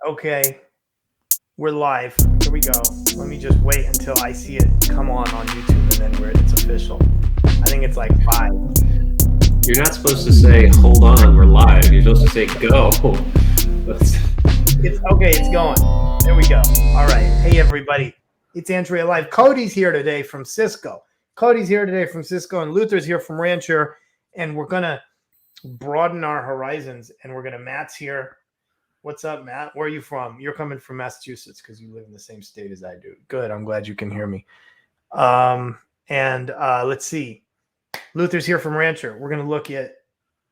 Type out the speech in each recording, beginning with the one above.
Okay, we're live. Here we go. Let me just wait until I see it come on YouTube, and then it's official. I think it's like 5. You're not supposed to say, hold on, we're live. You're supposed to say, go. It's okay. It's going. There we go. All right. Hey, everybody. It's Antrea Live. Cody's here today from Cisco. And Luther's here from Rancher. And we're going to broaden our horizons. And Matt's here. What's up, Matt? Where are you from? You're coming from Massachusetts because you live in the same state as I do. Good. I'm glad you can hear me. Let's see. Luther's here from Rancher. We're going to look at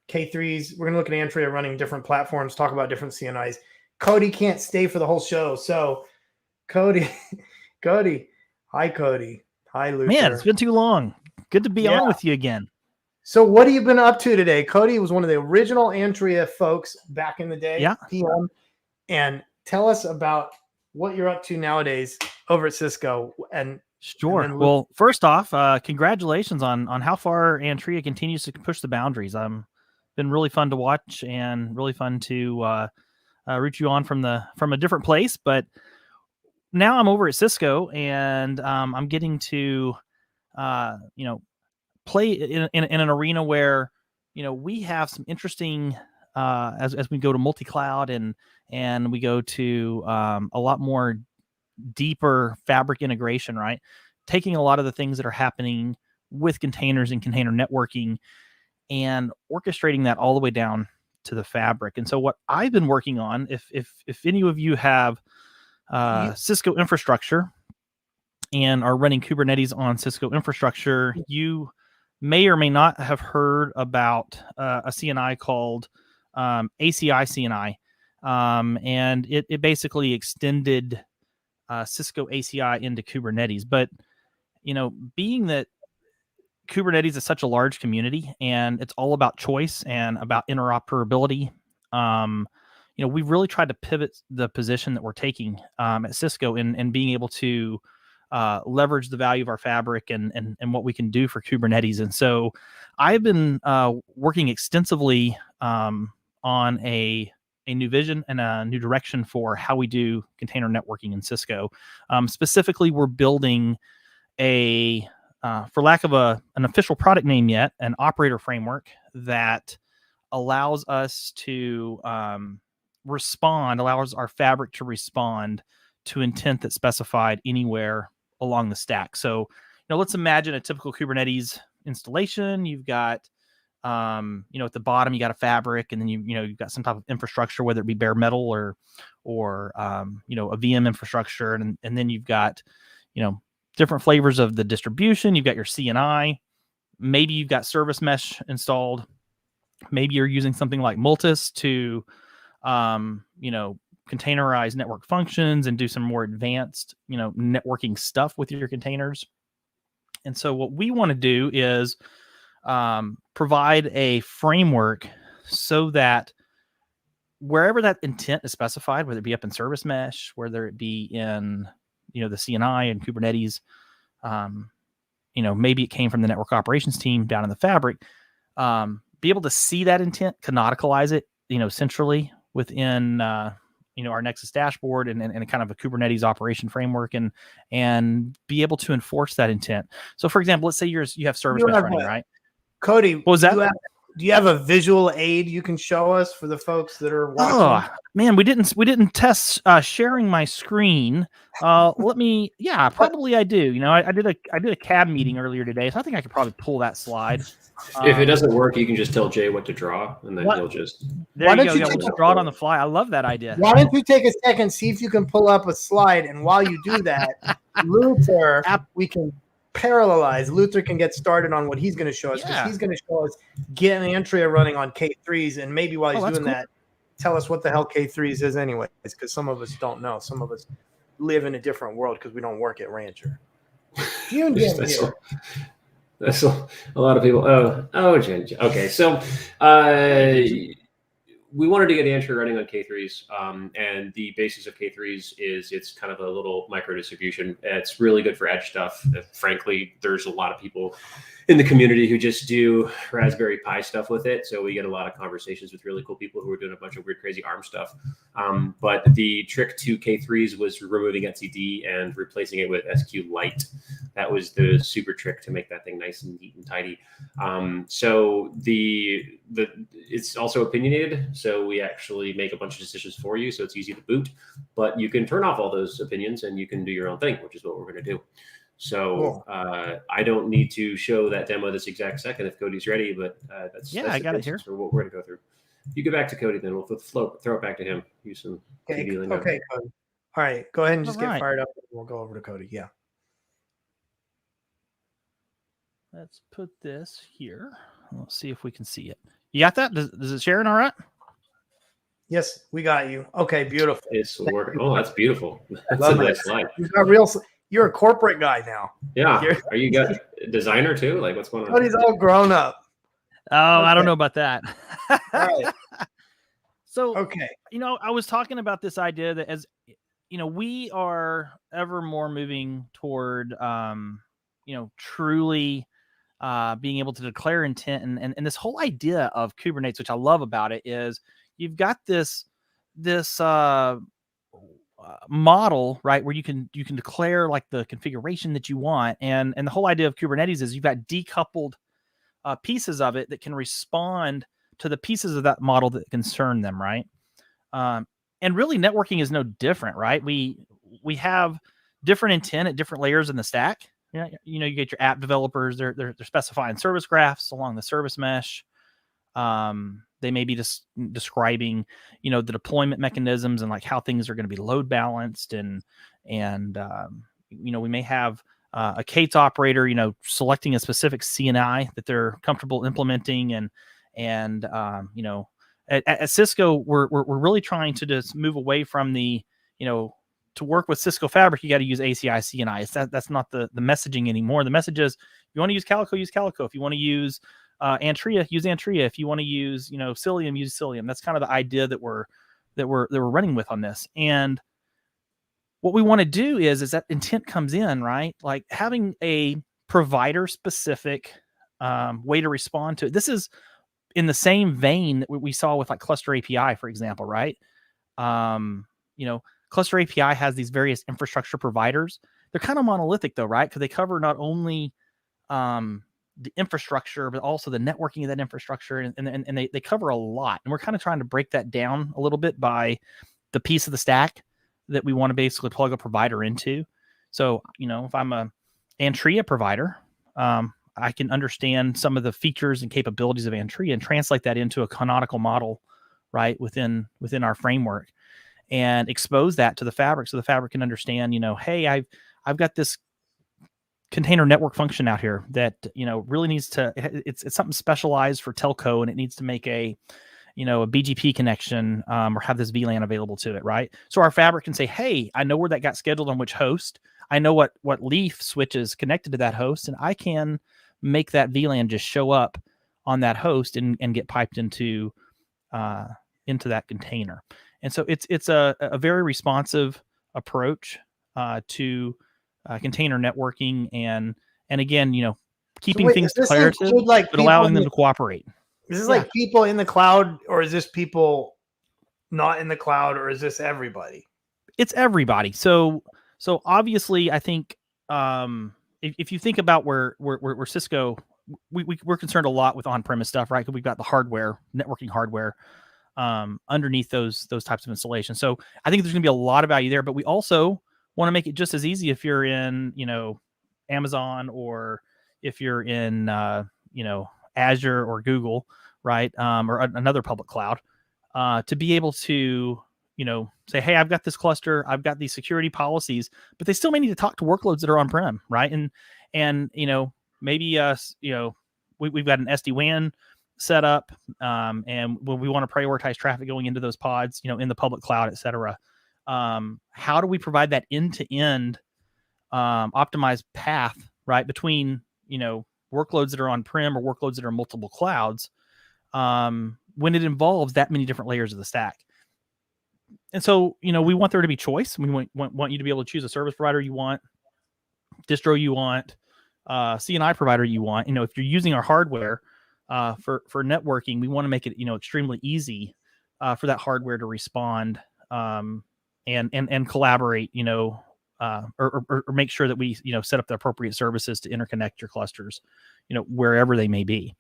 K3s. We're going to look at Antrea running different platforms, talk about different CNIs. Cody can't stay for the whole show. So, Cody. Hi, Cody. Hi, Luther. Man, it's been too long. Good to be on with you again. So what have you been up to today? Cody was one of the original Antrea folks back in the day. Yeah. PM. And tell us about what you're up to nowadays over at Cisco. Sure. Well, first off, congratulations on how far Antrea continues to push the boundaries. Been really fun to watch and really fun to root you on from a different place. But now I'm over at Cisco, and I'm getting to play in an arena where we have some interesting as we go to multi-cloud and we go to a lot more deeper fabric integration, right? Taking a lot of the things that are happening with containers and container networking and orchestrating that all the way down to the fabric. And so what I've been working on, if any of you have Cisco infrastructure and are running Kubernetes on Cisco infrastructure, you may or may not have heard about a CNI called ACI CNI. And it basically extended Cisco ACI into Kubernetes. But, being that Kubernetes is such a large community and it's all about choice and about interoperability, we've really tried to pivot the position that we're taking at Cisco and being able to leverage the value of our fabric and what we can do for Kubernetes. And so I've been working extensively on a new vision and a new direction for how we do container networking in Cisco. Specifically, we're building for lack of an official product name yet, an operator framework that allows us to allows our fabric to respond to intent that's specified anywhere along the stack. So, let's imagine a typical Kubernetes installation. You've got, at the bottom, you got a fabric, and then you've got some type of infrastructure, whether it be bare metal or a VM infrastructure. And then you've got, different flavors of the distribution. You've got your CNI. Maybe you've got service mesh installed. Maybe you're using something like Multis to, containerize network functions and do some more advanced, networking stuff with your containers. And so what we want to do is provide a framework so that wherever that intent is specified, whether it be up in service mesh, whether it be in, the CNI and Kubernetes, maybe it came from the network operations team down in the fabric, be able to see that intent, canonicalize it, centrally within, our Nexus dashboard and kind of a Kubernetes operation framework and be able to enforce that intent. So, for example, let's say you have service mesh running, right? Cody, what was that? Do you have a visual aid you can show us for the folks that are watching? Oh man, we didn't test sharing my screen. Probably I do. I did a cab meeting earlier today, so I think I could probably pull that slide. If it doesn't work, you can just tell Jay what to draw, and then he'll just. There you go. We'll just draw it on the fly. I love that idea. Why don't you take a second, see if you can pull up a slide, and while you do that, Luther, we can parallelize. Luther can get started on what he's going to show us, because he's going to show us getting Antrea running on K3s, and maybe while he's doing that, tell us what the hell K3s is anyways, because some of us don't know. Some of us live in a different world because we don't work at Rancher. That's a lot of people. Okay. So we wanted to get Antrea running on K3s, and the basis of K3s is it's kind of a little micro distribution. It's really good for edge stuff. Frankly, there's a lot of people in the community who just do Raspberry Pi stuff with it. So we get a lot of conversations with really cool people who are doing a bunch of weird, crazy ARM stuff. But the trick to K3s was removing etcd and replacing it with SQLite. That was the super trick to make that thing nice and neat and tidy. So it's also opinionated. So we actually make a bunch of decisions for you. So it's easy to boot, but you can turn off all those opinions and you can do your own thing, which is what we're going to do. So I don't need to show that demo this exact second if Cody's ready, but that's I got it here for what we're going to go through. You go back to Cody, then we'll throw it back to him. Use some okay, Cody. All right, go ahead and just get fired up. We'll go over to Cody. Yeah. Let's put this here. Let's see if we can see it. You got that? Does it sharing all right? Yes, we got you. Okay, beautiful. It's working. Oh, that's beautiful. That's a nice slide. You're a corporate guy now. Yeah. Are you a designer too? Like, what's going on? Cody's all grown up. Oh, okay. I don't know about that. Right. So, okay. I was talking about this idea that as, we are ever more moving toward, truly being able to declare intent. And this whole idea of Kubernetes, which I love about it, is you've got this model, right, where you can declare like the configuration that you want, and the whole idea of Kubernetes is you've got decoupled pieces of it that can respond to the pieces of that model that concern them, right? And really, networking is no different, right? We have different intent at different layers in the stack. You get your app developers; they're specifying service graphs along the service mesh. They may be just describing, the deployment mechanisms and like how things are going to be load balanced, and we may have a K3s operator, selecting a specific CNI that they're comfortable implementing, and at Cisco, we're really trying to just move away from the, to work with Cisco Fabric, you got to use ACI CNI. That's not the messaging anymore. The message is, you want to use Calico, use Calico. If you want to use Antrea, use Antrea. If you want to use, Cilium, use Cilium. That's kind of the idea that we're running with on this. And what we want to do is that intent comes in, right? Like having a provider specific way to respond to it. This is in the same vein that we saw with like Cluster API, for example, right? Cluster API has these various infrastructure providers. They're kind of monolithic though, right? Because they cover not only the infrastructure, but also the networking of that infrastructure. And they cover a lot. And we're kind of trying to break that down a little bit by the piece of the stack that we want to basically plug a provider into. So, if I'm a Antrea provider, I can understand some of the features and capabilities of Antrea and translate that into a canonical model, right, within our framework, and expose that to the fabric so the fabric can understand, hey, I've got this container network function out here that, really needs to, it's something specialized for telco, and it needs to make a BGP connection, or have this VLAN available to it, right? So our fabric can say, hey, I know where that got scheduled on which host. I know what leaf switch is connected to that host, and I can make that VLAN just show up on that host and get piped into that container. And so it's a very responsive approach to container networking, and again, keeping things declarative, but allowing them to cooperate. Is this like people in the cloud, or is this people not in the cloud, or is this everybody? It's everybody. So obviously, I think if you think about where Cisco, we're concerned a lot with on-premise stuff, right? Because we've got the hardware, networking hardware underneath those types of installations. So I think there's going to be a lot of value there, but we also want to make it just as easy if you're in, Amazon, or if you're in, Azure or Google, right? Or another public cloud, to be able to, say, hey, I've got this cluster, I've got these security policies, but they still may need to talk to workloads that are on-prem, right? And maybe we've got an SD-WAN set up, and we want to prioritize traffic going into those pods, in the public cloud, et cetera. How do we provide that end-to-end optimized path, right, between, workloads that are on-prem or workloads that are multiple clouds, when it involves that many different layers of the stack? And so, we want there to be choice. We want you to be able to choose a service provider you want, distro you want, CNI provider you want. If you're using our hardware for networking, we want to make it extremely easy for that hardware to respond and collaborate. Or make sure that we set up the appropriate services to interconnect your clusters, wherever they may be.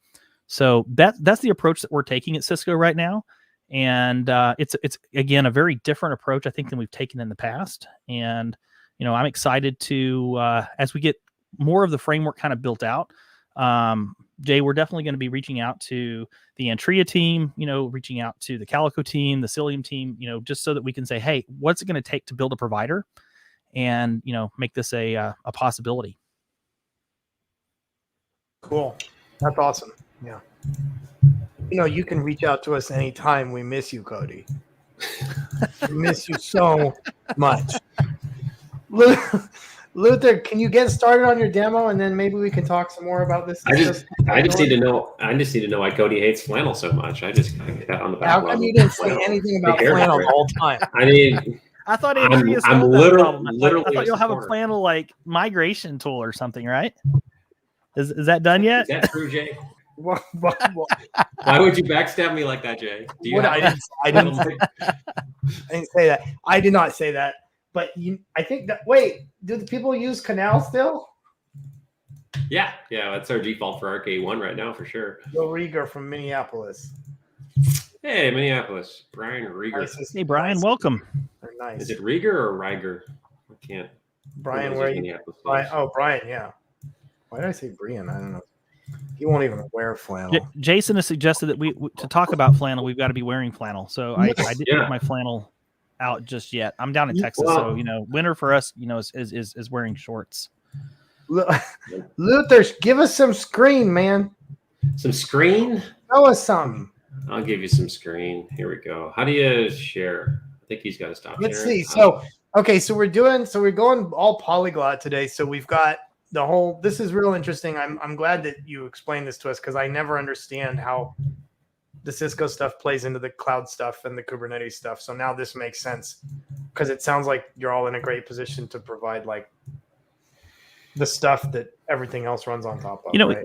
So that's the approach that we're taking at Cisco right now. And it's again a very different approach, I think, than we've taken in the past. And I'm excited to as we get more of the framework kind of built out. Jay, we're definitely going to be reaching out to the Antrea team, reaching out to the Calico team, the Cilium team, just so that we can say, hey, what's it going to take to build a provider, and make this a possibility. Cool, that's awesome. Yeah. You can reach out to us anytime. We miss you, Cody. We miss you so much. Luther, can you get started on your demo, and then maybe we can talk some more about this? I just need to know why Cody hates flannel so much. I get that on the back. How come you didn't say anything about flannel the whole time? I mean, I thought I'm literally. I thought you'll have a flannel like migration tool or something, right? Is that done yet? Is that true, Jay? Why would you backstab me like that, Jay? I didn't say that. I did not say that. But I think that. Wait, do the people use Canal still? Yeah, that's our default for RK1 right now for sure. Bill Rieger from Minneapolis. Hey, Minneapolis, Brian Rieger. Hey, Brian, welcome. They're nice. Is it Rieger or Rieger? I can't. Brian, where you? Brian, yeah. Why did I say Brian? I don't know. He won't even wear flannel. Jason has suggested that we to talk about flannel, we've got to be wearing flannel. So I didn't get my flannel out just yet. I'm down in Texas, so winter for us, is wearing shorts. Luther, give us some screen, man. Some screen? Show us something. I'll give you some screen. Here we go. How do you share? I think he's got to stop. Let's see. So we're going all polyglot today. So we've got the whole. This is real interesting. I'm glad that you explained this to us, because I never understand how the Cisco stuff plays into the cloud stuff and the Kubernetes stuff. So now this makes sense, because it sounds like you're all in a great position to provide like the stuff that everything else runs on top of. Right?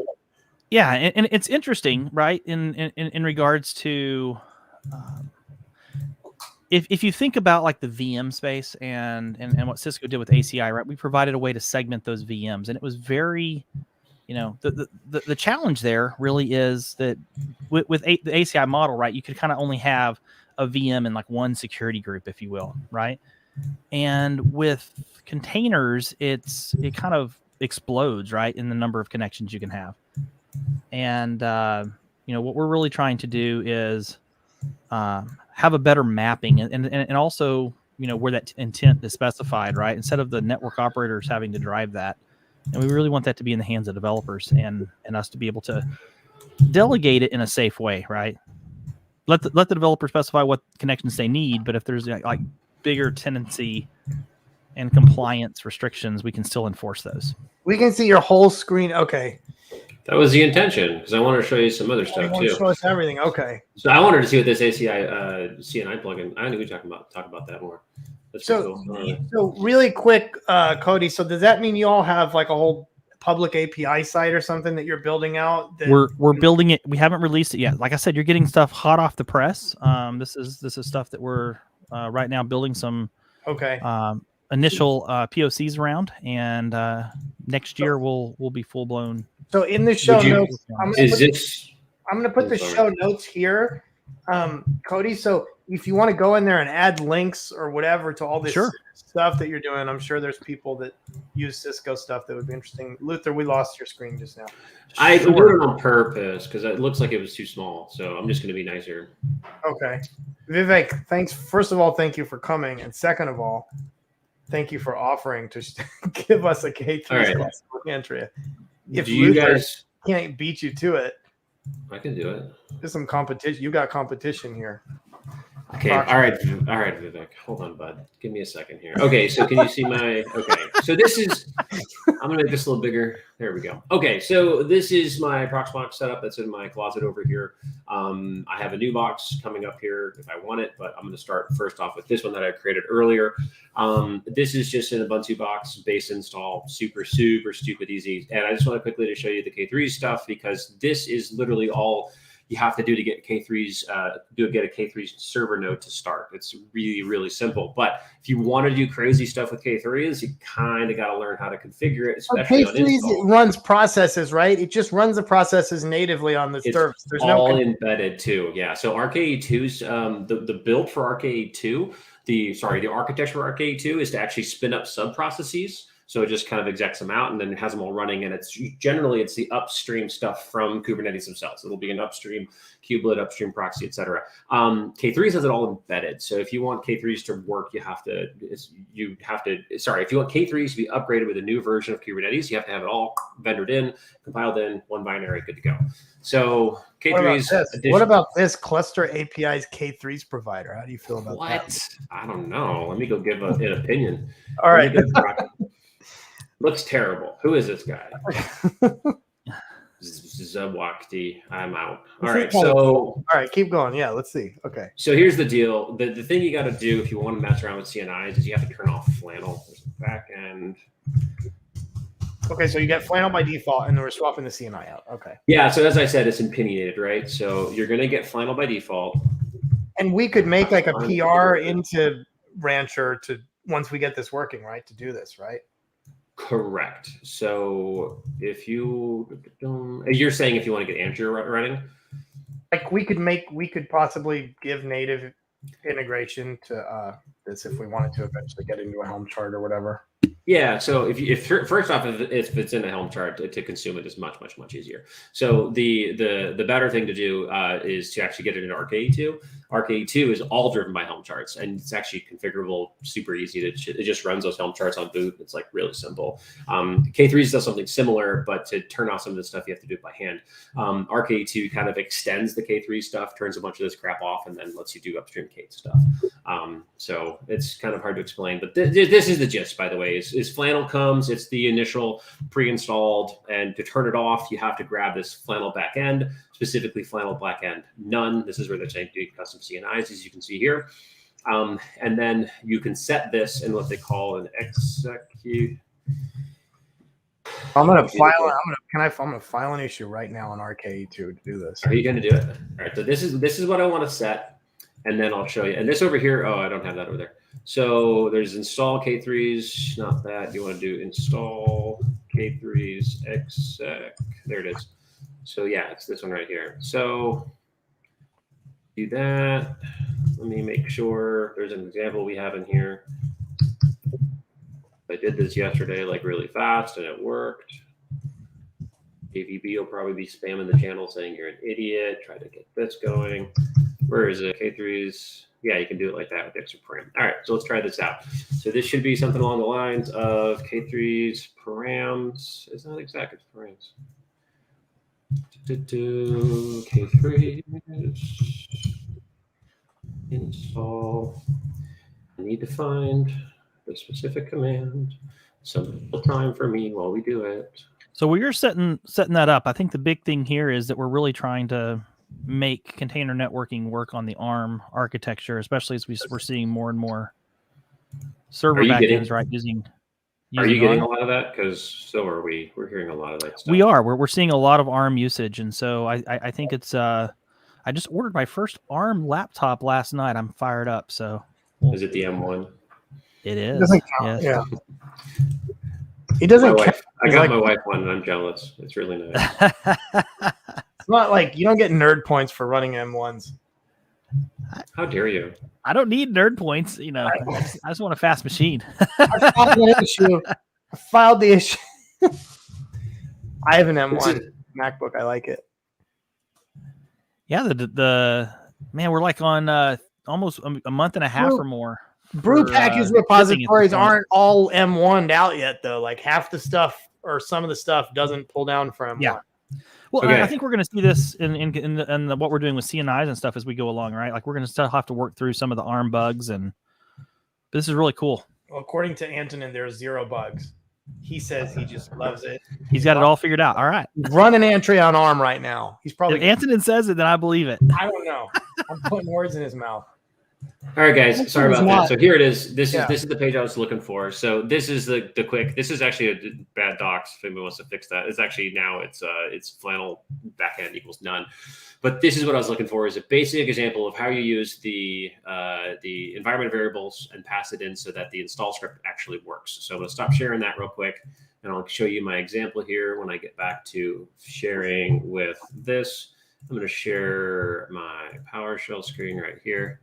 Yeah, and it's interesting, right? In regards to if you think about like the VM space and what Cisco did with ACI, right? We provided a way to segment those VMs, and it was very, the challenge there really is that with the ACI model, right? You could kind of only have a VM in like one security group, if you will, right? And with containers, it kind of explodes, right, in the number of connections you can have. And what we're really trying to do is have a better mapping and also where that intent is specified, right, instead of the network operators having to drive that. And we really want that to be in the hands of developers and us to be able to delegate it in a safe way, right? Let the developer specify what connections they need, but if there's like bigger tenancy and compliance restrictions, we can still enforce those. We can see your whole screen. Okay. That was the intention, because I wanted to show you some other stuff too. Show us everything. Okay. So I wanted to see what this ACI CNI plugin. I think we talk about that more. That's so cool. So really quick, Cody. So does that mean you all have like a whole public API site or something that you're building out? We're building it. We haven't released it yet. Like I said, you're getting stuff hot off the press. This is stuff that we're right now building some. Okay. Initial POCs around, and next year we'll be full blown. So in the show notes, I'm going to put the show notes here, Cody. So if you want to go in there and add links or whatever to all this stuff that you're doing, I'm sure there's people that use Cisco stuff that would be interesting. Luther, we lost your screen just now. I did it on purpose because it looks like it was too small. So I'm just going to be nicer. Okay. Vivek, thanks. First of all, thank you for coming. And second of all, thank you for offering to give us a K3s class with Antrea. If you guys can't beat you to it, I can do it. There's some competition. You got competition here. Okay, all right, Vivek. Hold on, bud. Give me a second here. Okay, so can you see my? Okay, so this is. I'm gonna make this a little bigger. There we go. Okay, so this is my Proxmox setup that's in my closet over here. I have a new box coming up here if I want it, but I'm gonna start first off with this one that I created earlier. This is just an Ubuntu box, base install, super stupid easy. And I just want to quickly to show you the K3s stuff because this is literally all you have to do to get K3s, get a K3 server node to start. It's really simple. But if you want to do crazy stuff with K3s, you kind of got to learn how to configure it, especially on install. It runs processes, right? It just runs the processes natively on the service. There's all embedded too. Yeah. So RKE2s, the build for RKE2, the architecture for RKE2 is to actually spin up sub processes. So it just kind of execs them out and then has them all running. And it's generally the upstream stuff from Kubernetes themselves. It'll be an upstream kubelet, upstream proxy, etc. K3s has it all embedded. So if you want K3s to work, if you want K3s to be upgraded with a new version of Kubernetes, you have to have it all vendored in, compiled in, one binary, good to go. So K3s. What about this cluster APIs K3s provider? How do you feel about that? I don't know. Let me go give an opinion. All right. Looks terrible. Who is this guy? Zawakti. I'm out. All right, keep going. Yeah, let's see. Okay. So here's the deal. The thing you got to do if you want to mess around with CNIs is you have to turn off Flannel. There's a back end. Okay, so you get Flannel by default, and then we're swapping the CNI out. Okay. Yeah. So as I said, it's opinionated, right? So you're going to get Flannel by default. And we could make like a PR into Rancher to once we get this working, right? To do this, right? Correct. So if you're saying if you want to get Antrea running, like we could possibly give native integration to this if we wanted to eventually get into a Helm chart or whatever. Yeah. So if first off, if it's in a Helm chart to consume it is much easier. So the better thing to do is to actually get it into RKE2. RKE2 is all driven by Helm charts, and it's actually configurable, super easy. It just runs those Helm charts on boot. It's like really simple. K3s does something similar, but to turn off some of the stuff, you have to do it by hand. RKE2 kind of extends the K3 stuff, turns a bunch of this crap off, and then lets you do upstream K stuff. So it's kind of hard to explain, but this is the gist, by the way, is Flannel comes, it's the initial pre-installed, and to turn it off, you have to grab this Flannel backend, specifically Flannel backend none. This is where they're saying do custom CNIs, as you can see here. And then you can set this in what they call an execute. I'm gonna file an issue right now on RKE2 to do this. Are you gonna do it? All right. So this is what I want to set, and then I'll show you. And this over here, oh, I don't have that over there. So there's install K3s, not that. You want to do install K3s exec. There it is. So yeah, it's this one right here. So do that. Let me make sure there's an example we have in here. I did this yesterday, like really fast, and it worked. AVB will probably be spamming the channel saying you're an idiot. Try to get this going. Where is it? K3s. Yeah, you can do it like that with extra param. All right, so let's try this out. So this should be something along the lines of K3s params. It's not exact, it's params. K3s install. I need to find the specific command. Some time for me while we do it. So we are setting that up. I think the big thing here is that we're really trying to make container networking work on the ARM architecture, especially as we're seeing more and more server backends, right? Using are you getting ARM? A lot of that? Because so are we. We're hearing a lot of that stuff. We are. We're seeing a lot of ARM usage, and so I think it's. I just ordered my first ARM laptop last night. I'm fired up. So is it the M1? It is. It doesn't count. Yes. Yeah. He doesn't. I got my wife one, and I'm jealous. It's really nice. It's not like you don't get nerd points for running M1s. How dare you? I don't need nerd points. You know, I just want a fast machine. I filed the issue. I have an M1 MacBook. I like it. Yeah, the man, we're like on almost a month and a half or more. Brew package repositories aren't all M1'd out yet, though. Like half the stuff or some of the stuff doesn't pull down for M1. Yeah. Well, Okay. I think we're going to see this in what we're doing with CNIs and stuff as we go along, right? Like we're going to still have to work through some of the ARM bugs, and this is really cool. Well, according to Antonin, there's 0 bugs. He says he just loves it. He's got it all figured out. All right. He's running Antrea on ARM right now. He's probably. If Antonin says it, then I believe it. I don't know. I'm putting words in his mouth. All right, guys. Sorry about that. So here it is. This Yeah. is the page I was looking for. So this is the quick. This is actually a bad docs. If anybody wants to fix that, it's actually now it's flannel backend equals none. But this is what I was looking for, is a basic example of how you use the environment variables and pass it in so that the install script actually works. So I'm going to stop sharing that real quick, and I'll show you my example here when I get back to sharing with this. I'm going to share my PowerShell screen right here.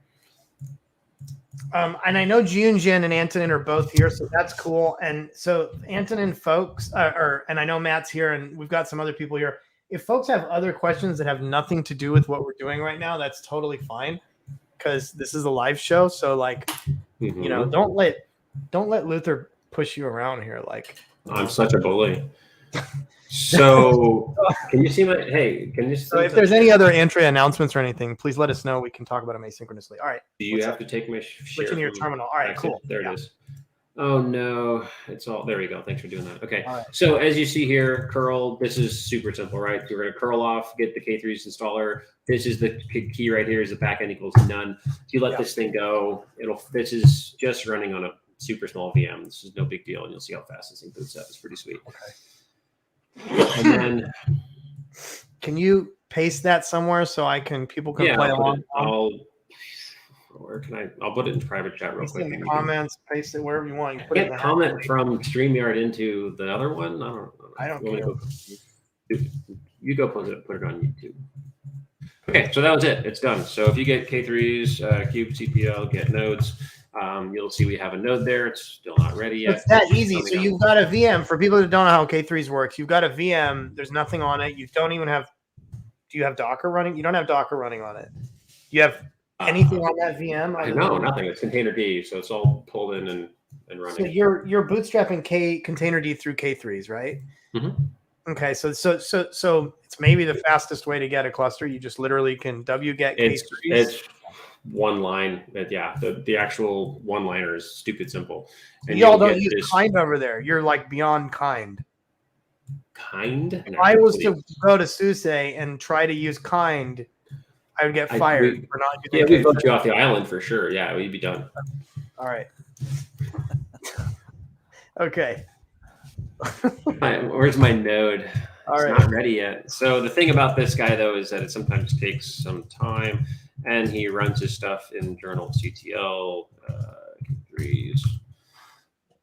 And I know Junjin and Antonin are both here, so that's cool. And so Antonin, folks, and I know Matt's here, and we've got some other people here. If folks have other questions that have nothing to do with what we're doing right now, that's totally fine, because this is a live show. So like, you know, don't let Luther push you around here. Like, I'm such a bully. So can you see my, hey, can you see? So if there's any other Antrea announcements or anything, please let us know. We can talk about them asynchronously. All right. Do you have to take my share? Switch in your terminal. All right, cool. There it is. Oh no, it's all, there we go. Thanks for doing that. Okay. All right. So as you see here, curl, this is super simple, right? You're going to curl off, get the K3s installer. This is the key right here, is the backend equals none. If you let this thing go, this is just running on a super small VM. This is no big deal. And you'll see how fast this thing boots up. It's pretty sweet. Okay. And then, can you paste that somewhere so people can play along? I'll put it in private chat real quick. In the comments, paste it wherever you want. You I can't comment from StreamYard into the other one. I don't care. You go put it on YouTube. Okay, so that was it. It's done. So if you get K3s, Cube, CPL, get nodes, you'll see we have a node there. It's still not ready yet. It's that easy. So you've got a VM. For people that don't know how K3s works, you've got a VM. There's nothing on it. You don't even have. Do you have Docker running? You don't have Docker running on it. You have anything on that VM? No, nothing. It's containerd, so it's all pulled in and running. So you're bootstrapping containerd through K3s, right? Mm-hmm. Okay, so it's maybe the fastest way to get a cluster. You just literally can wget K3s. It's one line. Yeah, the actual one liner is stupid simple. And y'all don't use kind over there. You're like beyond kind. Kind? If I was to go to SUSE and try to use kind, I would get fired for not using we'd vote you off the island for sure. Yeah, we'd be done. All right. Okay. Where's my node? All right. It's not ready yet. So the thing about this guy, though, is that it sometimes takes some time, and he runs his stuff in journal CTL, K3s.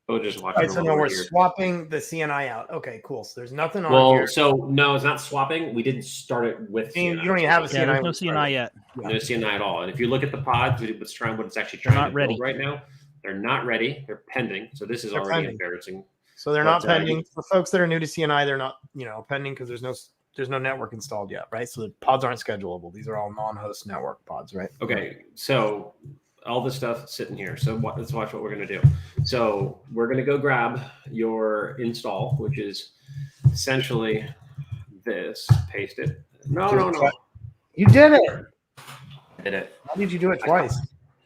We'll just watch. All right, so now we're swapping the CNI out. Okay, cool. So there's nothing on here. Well, so no, it's not swapping. We didn't start it with CNI. You don't even have a CNI. There's no CNI yet. No CNI at all. And if you look at the pods, what it's actually trying to build right now, they're not ready. They're pending. So this is already embarrassing. So they're not pending. For folks that are new to CNI, they're not, pending because there's no network installed yet, right? So the pods aren't schedulable. These are all non-host network pods, right? Okay. So all this stuff sitting here. So let's watch what we're going to do. So we're going to go grab your install, which is essentially this, paste it. No. You did it. I did it. Why did you do it twice?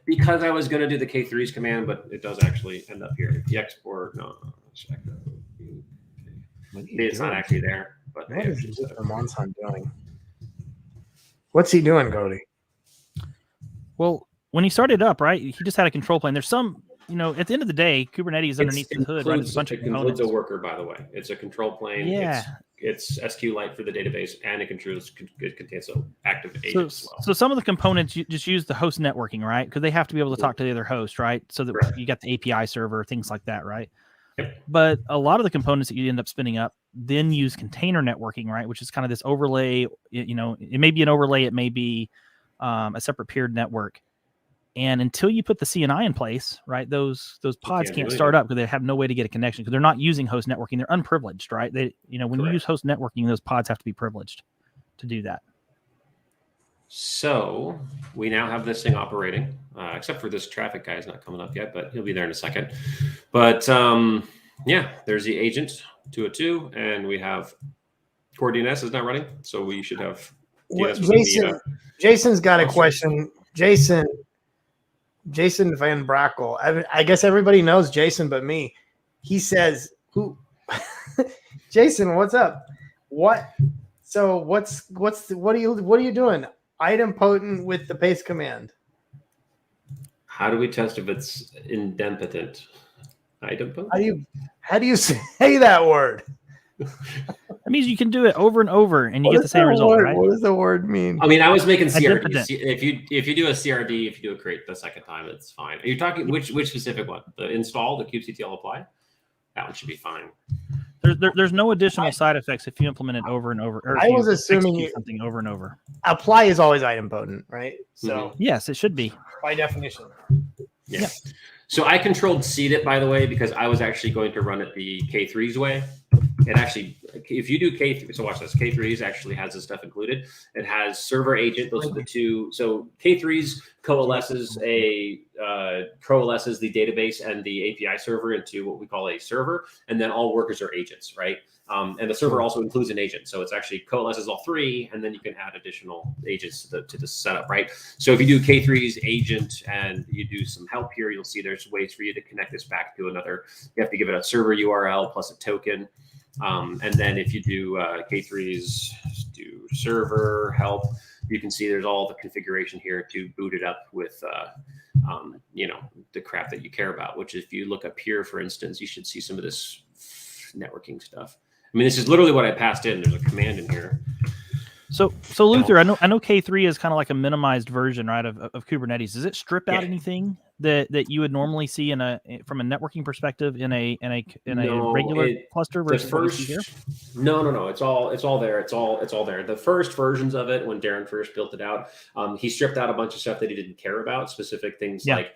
Because I was going to do the K3s command, but it does actually end up here. The export, check. It's not actually there. But what is Mr. Monson doing? What's he doing, Cody? Well, when he started up, right, he just had a control plane. There's some, at the end of the day, Kubernetes underneath the hood runs a bunch of components. It includes a worker, by the way. It's a control plane. Yeah. It's SQLite for the database, and it contains an active agent as well. So some of the components you just use the host networking, right? Because they have to be able to talk to the other host, right? So that you got the API server, things like that, right? Yep. But a lot of the components that you end up spinning up then use container networking, right? Which is kind of this overlay. It may be an overlay, it may be a separate peered network. And until you put the CNI in place, right, those pods can't start up because they have no way to get a connection because they're not using host networking. They're unprivileged, right? When you use host networking, those pods have to be privileged to do that. So we now have this thing operating, except for this traffic guy is not coming up yet, but he'll be there in a second. But there's the agent 202, and we have core DNS is not running, so we should have DNS Jason's got a question. Jason Van Brackle. I guess everybody knows Jason but me. He says, "Who?" Jason, what's up? What? So what are you doing? Idempotent with the paste command. How do we test if it's idempotent? Idempotent? How do you say that word? That means you can do it over and over, and you get the same result, right? What does the word mean? I mean, I was making CRD. If you do a CRD, if you do a create the second time, it's fine. Are you talking which specific one? The install, the kubectl apply? That one should be fine. There's no additional side effects if you implement it over and over. Or I was assuming something over and over. Apply is always idempotent, right? So yes, it should be by definition. Yeah. So I controlled seed it, by the way, because I was actually going to run it the K3s way. It actually, if you do K3, so watch this. K3s actually has this stuff included. It has server agent. Those are the two. So K3s coalesces the database and the API server into what we call a server, and then all workers are agents, right? And the server also includes an agent. So it's actually coalesces all three, and then you can add additional agents to the setup, right? So if you do K3's agent and you do some help here, you'll see there's ways for you to connect this back to another. You have to give it a server URL plus a token. And then if you do K3's do server help, you can see there's all the configuration here to boot it up with, the crap that you care about, which if you look up here, for instance, you should see some of this networking stuff. I mean, this is literally what I passed in. There's a command in here. So Luther, I know K3 is kind of like a minimized version, right, of Kubernetes. Does it strip out anything that you would normally see from a networking perspective in a regular cluster versus what you see here? No. It's all there. It's all there. The first versions of it, when Darren first built it out, he stripped out a bunch of stuff that he didn't care about, specific things like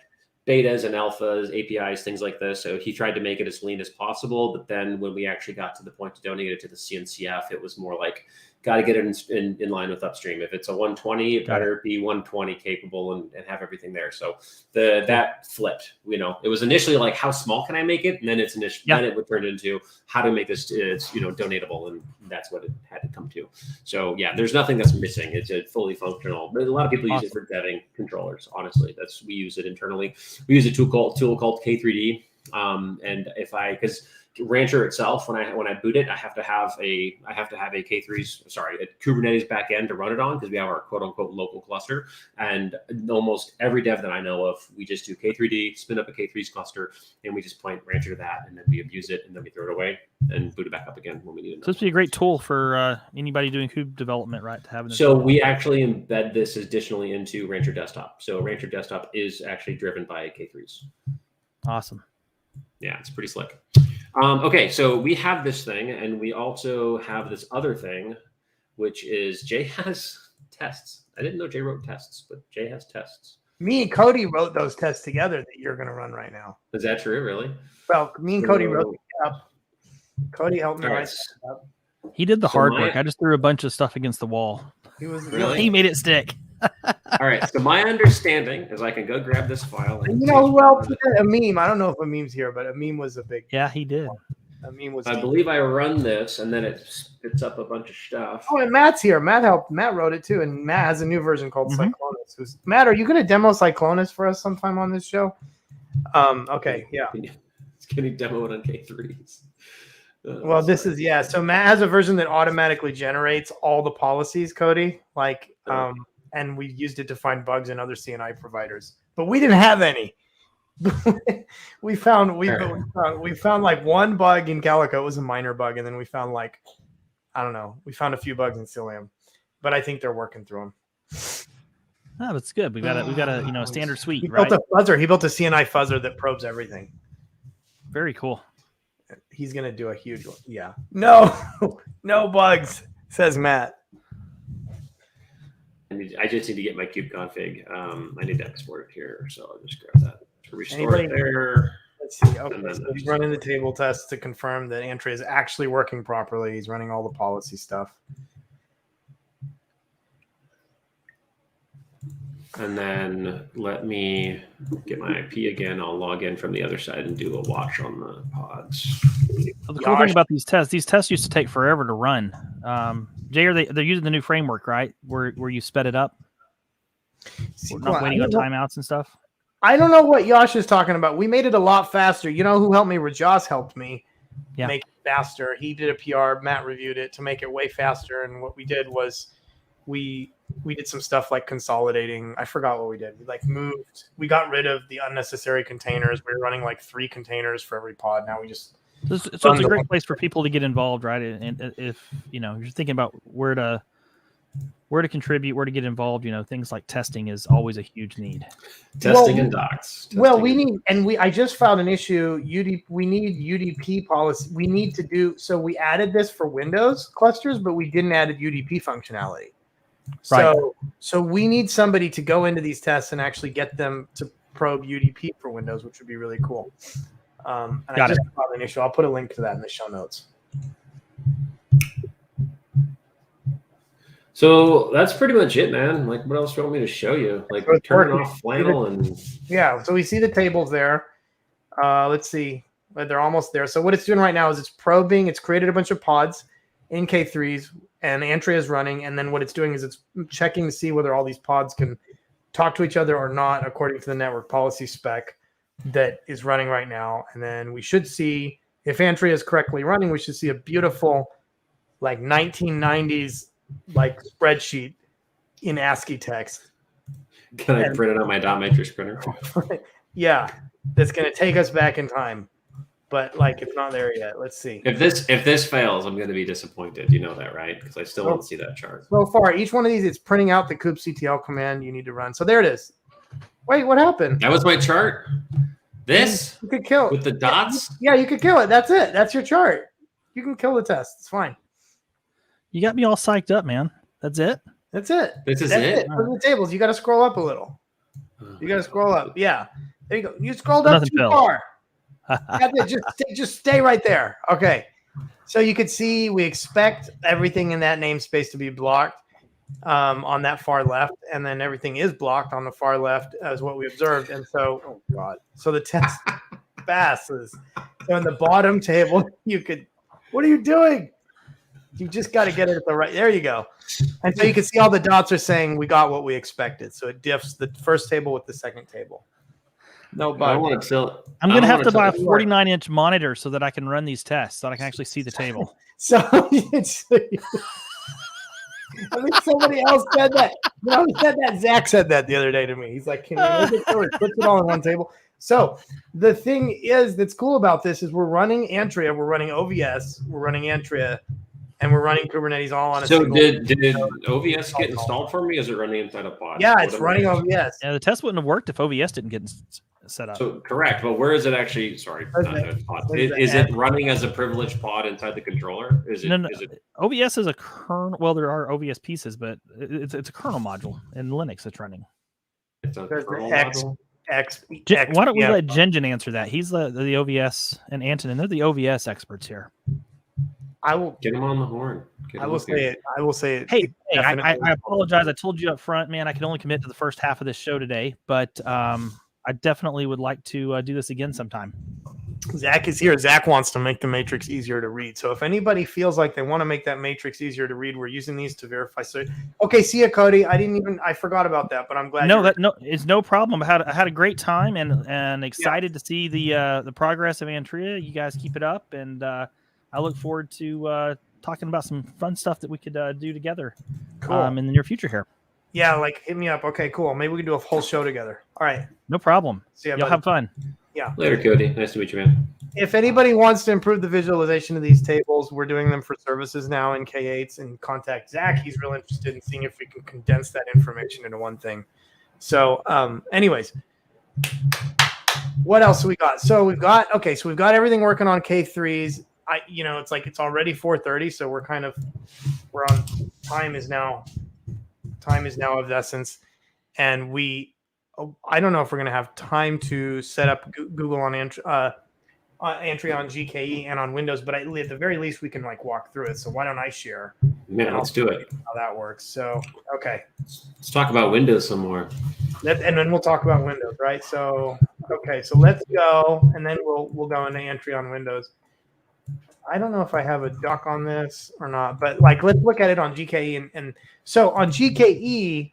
betas and alphas, APIs, things like this. So he tried to make it as lean as possible. But then when we actually got to the point to donate it to the CNCF, it was more like, got to get it in line with upstream. If it's a 120, it better be 120 capable and have everything there. So that flipped. It was initially like, how small can I make it? And then then it would turn into how to make this donatable, and that's what it had to come to. So yeah, there's nothing that's missing. It's a fully functional. But a lot of people use it for deving controllers. Honestly, we use it internally. We use a tool called K3D. And because Rancher itself, when I boot it, I have to have a K3s, a Kubernetes backend to run it on, because we have our quote unquote local cluster. And almost every dev that I know of, we just do K3D, spin up a K3s cluster, and we just point Rancher to that, and then we abuse it, and then we throw it away and boot it back up again when we need it. So this would be a great tool for anybody doing kube development, right? To have. So we actually embed this additionally into Rancher Desktop. So Rancher Desktop is actually driven by K3s. Awesome. Yeah, it's pretty slick. Okay, so we have this thing, and we also have this other thing, which is Jay has tests. I didn't know Jay wrote tests, but Jay has tests. Me and Cody wrote those tests together that you're going to run right now. Is that true, really? Well, me and Cody wrote it up. Cody helped me write it up. He did the hard work. I just threw a bunch of stuff against the wall. He made it stick. All right. So my understanding is I can go grab this file. And a meme. I don't know if a meme's here, but a meme was a big. Yeah, he did. A meme was. I believe I run this, and then it spits up a bunch of stuff. Oh, and Matt's here. Matt helped. Matt wrote it too, and Matt has a new version called Cyclonus. Matt, are you going to demo Cyclonus for us sometime on this show? Okay. Yeah. Can you demo it on K3s? Well, this is So Matt has a version that automatically generates all the policies, Cody. And we used it to find bugs in other CNI providers, but we didn't have any. we found like one bug in Calico. It was a minor bug, and then we found we found a few bugs in Cilium, but I think they're working through them. Oh, that's good. We've got a standard suite. He built a fuzzer. He built a CNI fuzzer that probes everything. Very cool. He's gonna do a huge one. Yeah. No bugs, says Matt. I just need to get my kube config. I need to export it here, so I'll just grab that to restore it there. Let's see. Okay, so he's running the table test to confirm that Antrea is actually working properly. He's running all the policy stuff. And then let me get my IP again. I'll log in from the other side and do a watch on the pods. So the cool thing about these tests used to take forever to run. Jay, they're using the new framework, right? Where you sped it up? We're not waiting on timeouts and stuff. I don't know what Yash is talking about. We made it a lot faster. You know who helped me? Rajas helped me make it faster. He did a PR. Matt reviewed it to make it way faster. And what we did was we did some stuff like consolidating. I forgot what we did. We got rid of the unnecessary containers. We were running like 3 containers for every pod. Now we just so it's a great place for people to get involved, right? And if you're thinking about where to contribute, where to get involved, things like testing is always a huge need. Testing and docs. I just found an issue. We need UDP policy. We need to do, so we added this for Windows clusters, but we didn't add UDP functionality. Right. So we need somebody to go into these tests and actually get them to probe UDP for Windows, which would be really cool. I just found an issue. I'll put a link to that in the show notes. So that's pretty much it, man. Like, what else do you want me to show you? Like, turn off flannel and... Yeah, so we see the tables there. Let's see. They're almost there. So what it's doing right now is it's probing. It's created a bunch of pods in K3s, and Antrea is running. And then what it's doing is it's checking to see whether all these pods can talk to each other or not, according to the network policy spec that is running right now. And then we should see, if Antrea is correctly running, we should see a beautiful, like 1990s, like spreadsheet in ASCII text. Can I print it on my dot matrix printer? Yeah, that's going to take us back in time, but like it's not there yet. Let's see. If this fails, I'm going to be disappointed. You know that, right? Because I still don't see that chart. So far, each one of these, it's printing out the kubectl command you need to run. So there it is. Wait, what happened? That was my chart. This you could kill with the dots. Yeah, you could kill it. That's it. That's your chart. You can kill the test. It's fine. You got me all psyched up, man. That's it. That's it. That's it. For the tables, you got to scroll up a little. You got to scroll up. Yeah, there you go. You scrolled up too far. Just stay right there. Okay. So you could see we expect everything in that namespace to be blocked on that far left, and then everything is blocked on the far left as what we observed. And so, oh god. So the test passes. So in the bottom table, you could. What are you doing? You just got to get it at the right. There you go. And so you can see all the dots are saying we got what we expected. So it diffs the first table with the second table. No bug. I'm going to have to buy a 49-inch monitor so that I can run these tests, so that I can actually see the table. So it's, I think somebody else said that. No, he said that. Zach said that the other day to me. He's like, can you look at it? Puts it all on one table. So the thing is that's cool about this is we're running Antrea, we're running OVS, we're running Antrea, and we're running Kubernetes all on a single. So did OVS get installed for me? Is it running inside a pod? Yeah, it's running OVS. Yeah, the test wouldn't have worked if OVS didn't get set up. So correct, but where is it actually? Sorry, is it running as a privileged pod inside the controller? Is it? No. OVS is a kernel. Well, there are OVS pieces, but it's a kernel module in Linux that's running. It's a kernel module. Why don't we let Genjin answer that? He's the OVS and Antonin. They're the OVS experts here. I will get him on the horn. I will say it. Hey, I apologize. I told you up front, man. I can only commit to the first half of this show today, but I definitely would like to do this again sometime. Zach is here. Zach wants to make the matrix easier to read. So if anybody feels like they want to make that matrix easier to read, we're using these to verify. So okay, see ya, Cody. I forgot about that, but I'm glad. It's no problem. I had a great time and excited to see the progress of Antrea. You guys keep it up, and I look forward to talking about some fun stuff that we could do together in the near future here. Yeah, like hit me up. Okay, cool. Maybe we can do a whole show together. All right. No problem. See ya, y'all have fun. Yeah. Later, Cody. Nice to meet you, man. If anybody wants to improve the visualization of these tables, we're doing them for services now in K8s, and contact Zach. He's real interested in seeing if we can condense that information into one thing. So anyways, what else we got? So we've got everything working on K3s. It's already 4:30, so we're on time is now of the essence, and I don't know if we're going to have time to set up Google on Antrea on GKE and on Windows, but at the very least we can like walk through it. So why don't I share? Yeah, let's do it. How that works. So okay, let's talk about Windows some more. And then we'll talk about Windows, right? So okay, so let's go, and then we'll go into Antrea on Windows. I don't know if I have a doc on this or not, but like let's look at it on GKE. And so on GKE,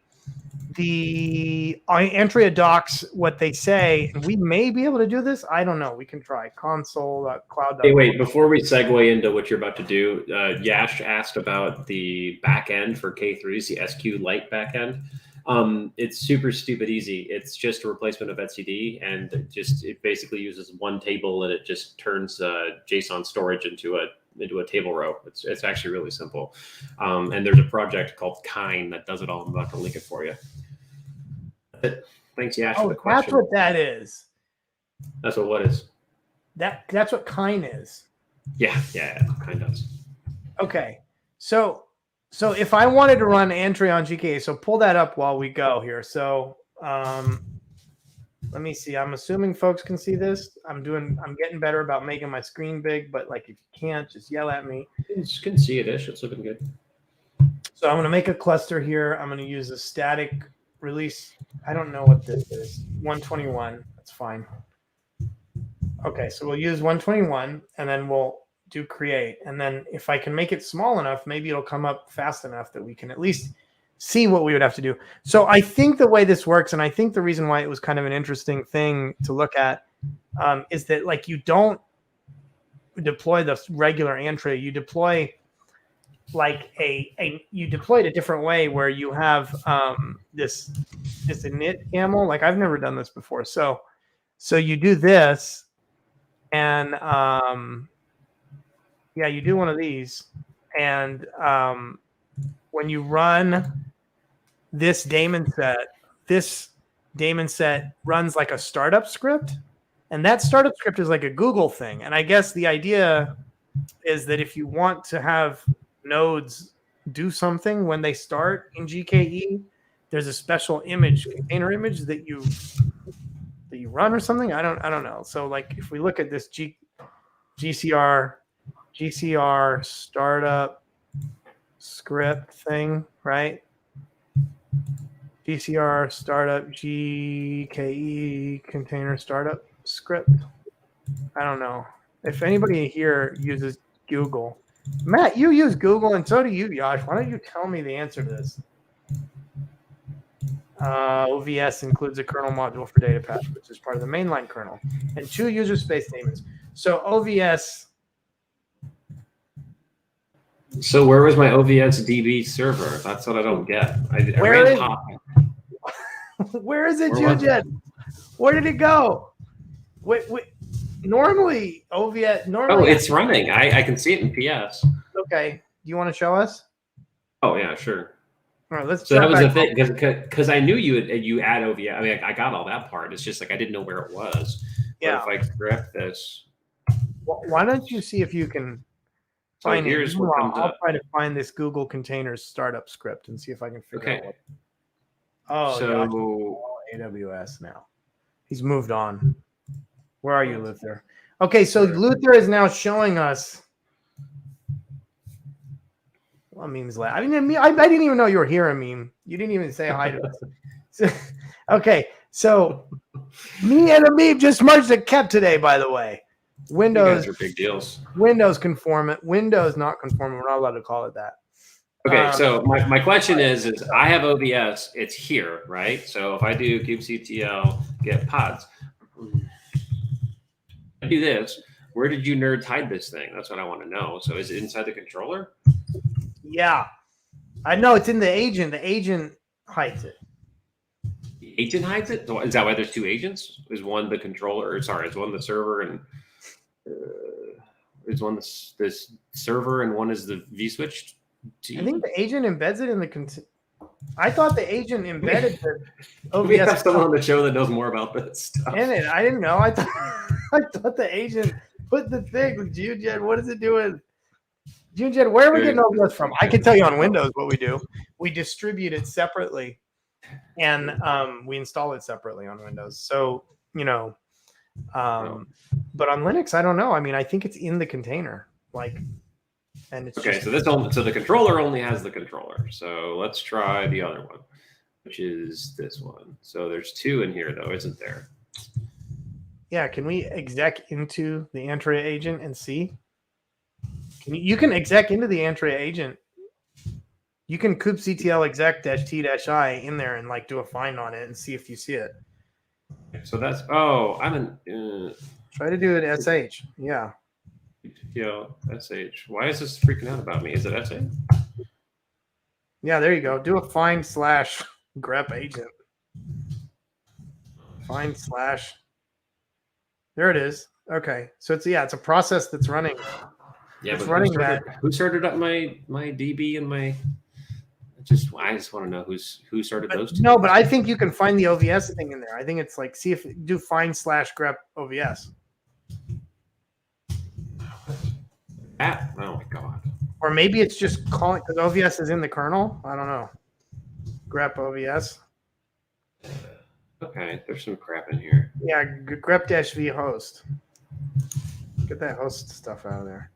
the Antrea docs what they say, and we may be able to do this. I don't know. We can try console.cloud. Hey, wait, before we segue into what you're about to do, Yash asked about the backend for K3s, the SQLite backend. It's super stupid easy. It's just a replacement of etcd, and it basically uses one table, and it just turns JSON storage into a table row. It's actually really simple. And there's a project called Kine that does it all. I'm about to link it for you. Thanks, Yash, for the question. That's what that is. That's what is. That's what Kine is. Yeah, Kine does. Okay, so if I wanted to run Antrea on GKE, so pull that up while we go here. So let me see. I'm assuming folks can see this. I'm getting better about making my screen big, but like if you can't, just yell at me. You can see it-ish. It's looking good. So I'm going to make a cluster here. I'm going to use a static release. I don't know what this is. 121. That's fine. Okay, so we'll use 121, and then we'll do create. And then if I can make it small enough, maybe it'll come up fast enough that we can at least see what we would have to do. So I think the way this works, and I think the reason why it was kind of an interesting thing to look at is that like you don't deploy the regular Antrea, you deploy like you deploy it a different way where you have this init camel. Like I've never done this before. So you do this, and yeah, you do one of these, and when you run this daemon set runs like a startup script, and that startup script is like a Google thing. And I guess the idea is that if you want to have nodes do something when they start in GKE, there's a special container image that you run or something. I don't know. So like if we look at this GCR startup script thing, right? GCR startup GKE container startup script. I don't know if anybody here uses Google. Matt, you use Google, and so do you, Yash. Why don't you tell me the answer to this? OVS includes a kernel module for data path, which is part of the mainline kernel, and 2 user space daemons. So OVS. So where was my OVS DB server? That's what I don't get. Where is it, Jujet? Where did it go? Wait. Normally, OVS. Oh, it's running. I can see it in PS. Okay. Do you want to show us? Oh yeah, sure. All right, let's. So that was the thing, because I knew you add OVS. I mean, I got all that part. It's just like I didn't know where it was. Yeah. But if I grep this, why don't you see if you can find it? Here's what comes up. I'll try to find this Google Containers startup script and see if I can figure out what. Oh, so AWS now. He's moved on. Where are you, Luther? Okay, so Luther is now showing us. Well, memes. I didn't even know you were here, Meme. You didn't even say hi to us. Okay, so me and a meme just merged a kept today, by the way. Windows you guys are big deals. Windows conformant. Windows not conformant. We're not allowed to call it that. Okay, so my question is I have OBS. It's here, right? So if I do kubectl get pods, I do this. Where did you nerds hide this thing? That's what I want to know. So is it inside the controller? Yeah, I know it's in the agent. The agent hides it. The agent hides it? Is that why there's 2 agents? Is one the controller? Or sorry, is one the server and is one this server and one is the vSwitch? I think the agent embeds it in the. I thought the agent embedded the OVS. We have someone on the show that knows more about this stuff. In it, I didn't know. I thought the agent put the thing with Jujet. What is it doing? Jujet, where are we getting OVS from? I can tell you on Windows what we do. We distribute it separately, and we install it separately on Windows. So but But on Linux, I don't know. I mean, I think it's in the container, and it's okay. just, So the controller only has the controller. So let's try the other one, which is this one. So there's 2 in here, though, isn't there? yeah. Can we exec into the Antrea agent and see? You can exec into the Antrea agent. You can kubectl exec-t-i in there and do a find on it and see if you see it. So that's I'm in. Try to do it sh. Yeah. sh. Why is this freaking out about me? Is it sh? Yeah, there you go. Do a find / grep agent. Find / there it is. Okay, so it's a process that's running. Yeah, it's but running who started up my DB and my? I just want to know who started those 2. No, but I think you can find the OVS thing in there. I think it's see if do find / grep OVS. Oh my god. Or maybe it's just calling because OVS is in the kernel. I don't know. Grep OVS. Okay, there's some crap in here. Yeah, grep-v host. Get that host stuff out of there.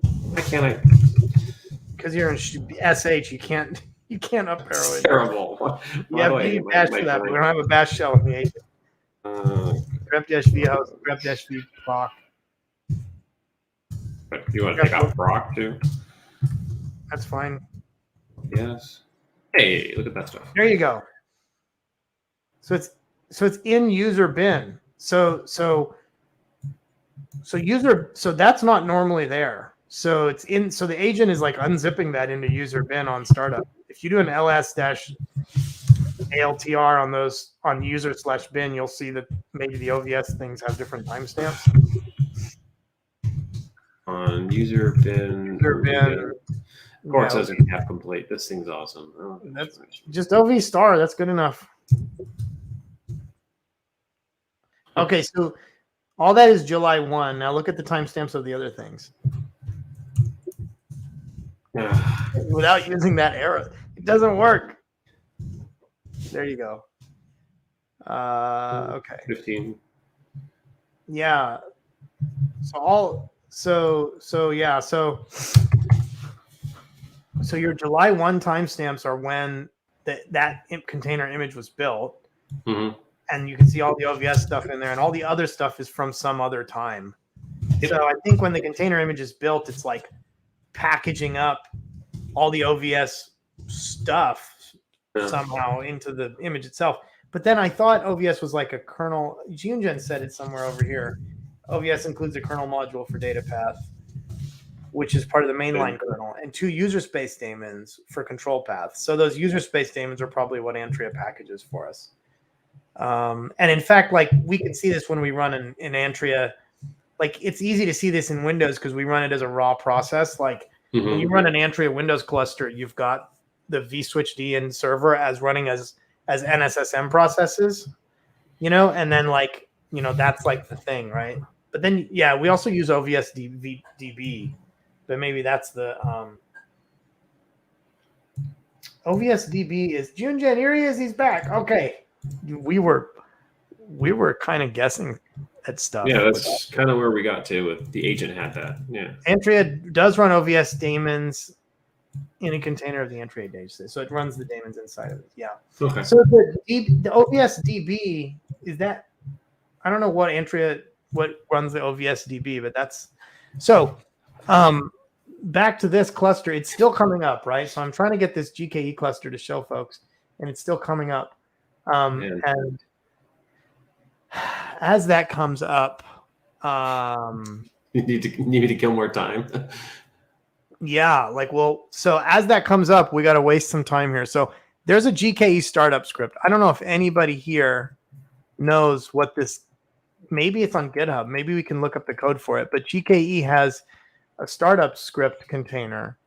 Why can't I? Because you're in sh. You can't up arrow it. Terrible. Yeah, you bash for that. But we don't have a bash shell in the agent. Grep-v host. Grep-v proc. But you want to take out proc too? That's fine. Yes. Hey, look at that stuff. There you go. So it's in user bin. So that's not normally there. So it's in. So the agent is unzipping that into user bin on startup. If you do an ls-altr on user /bin, you'll see that maybe the OVS things have different timestamps. On user bin. Of course, doesn't have complete. This thing's awesome. Oh, that's just OV star. That's good enough. Okay, so all that is July 1. Now look at the timestamps of the other things. Without using that arrow, it doesn't work. There you go. Okay. 15. Yeah. So your July 1 timestamps are when that container image was built. Mm-hmm. And you can see all the OVS stuff in there, and all the other stuff is from some other time. Yep. So I think when the container image is built, it's packaging up all the OVS stuff somehow into the image itself. But then I thought OVS was a kernel. Junjun said it somewhere over here. OVS includes a kernel module for data path, which is part of the mainline kernel, and 2 user space daemons for control paths. So those user space daemons are probably what Antrea packages for us. And in fact, we can see this when we run in Antrea. It's easy to see this in Windows because we run it as a raw process. When you run an Antrea Windows cluster, you've got the vSwitch-D in server as running as NSSM processes, and then that's the thing, right? But then, yeah, we also use OVS DB, but maybe that's the OVS DB is Junjun. Here he is. He's back. Okay. We were kind of guessing at stuff. Yeah, that's kind of where we got to with the agent had that. Yeah. Antrea does run OVS daemons in a container of the Antrea daemons, so it runs the daemons inside of it. Yeah. Okay. So the OVS DB is that I don't know what runs the OVS DB, but that's so. Back to this cluster, it's still coming up, right? So I'm trying to get this GKE cluster to show folks, and it's still coming up. And as that comes up, you need to kill more time. Yeah, so as that comes up, we got to waste some time here. So there's a GKE startup script. I don't know if anybody here knows what this. Maybe it's on GitHub. Maybe we can look up the code for it. But GKE has a startup script container,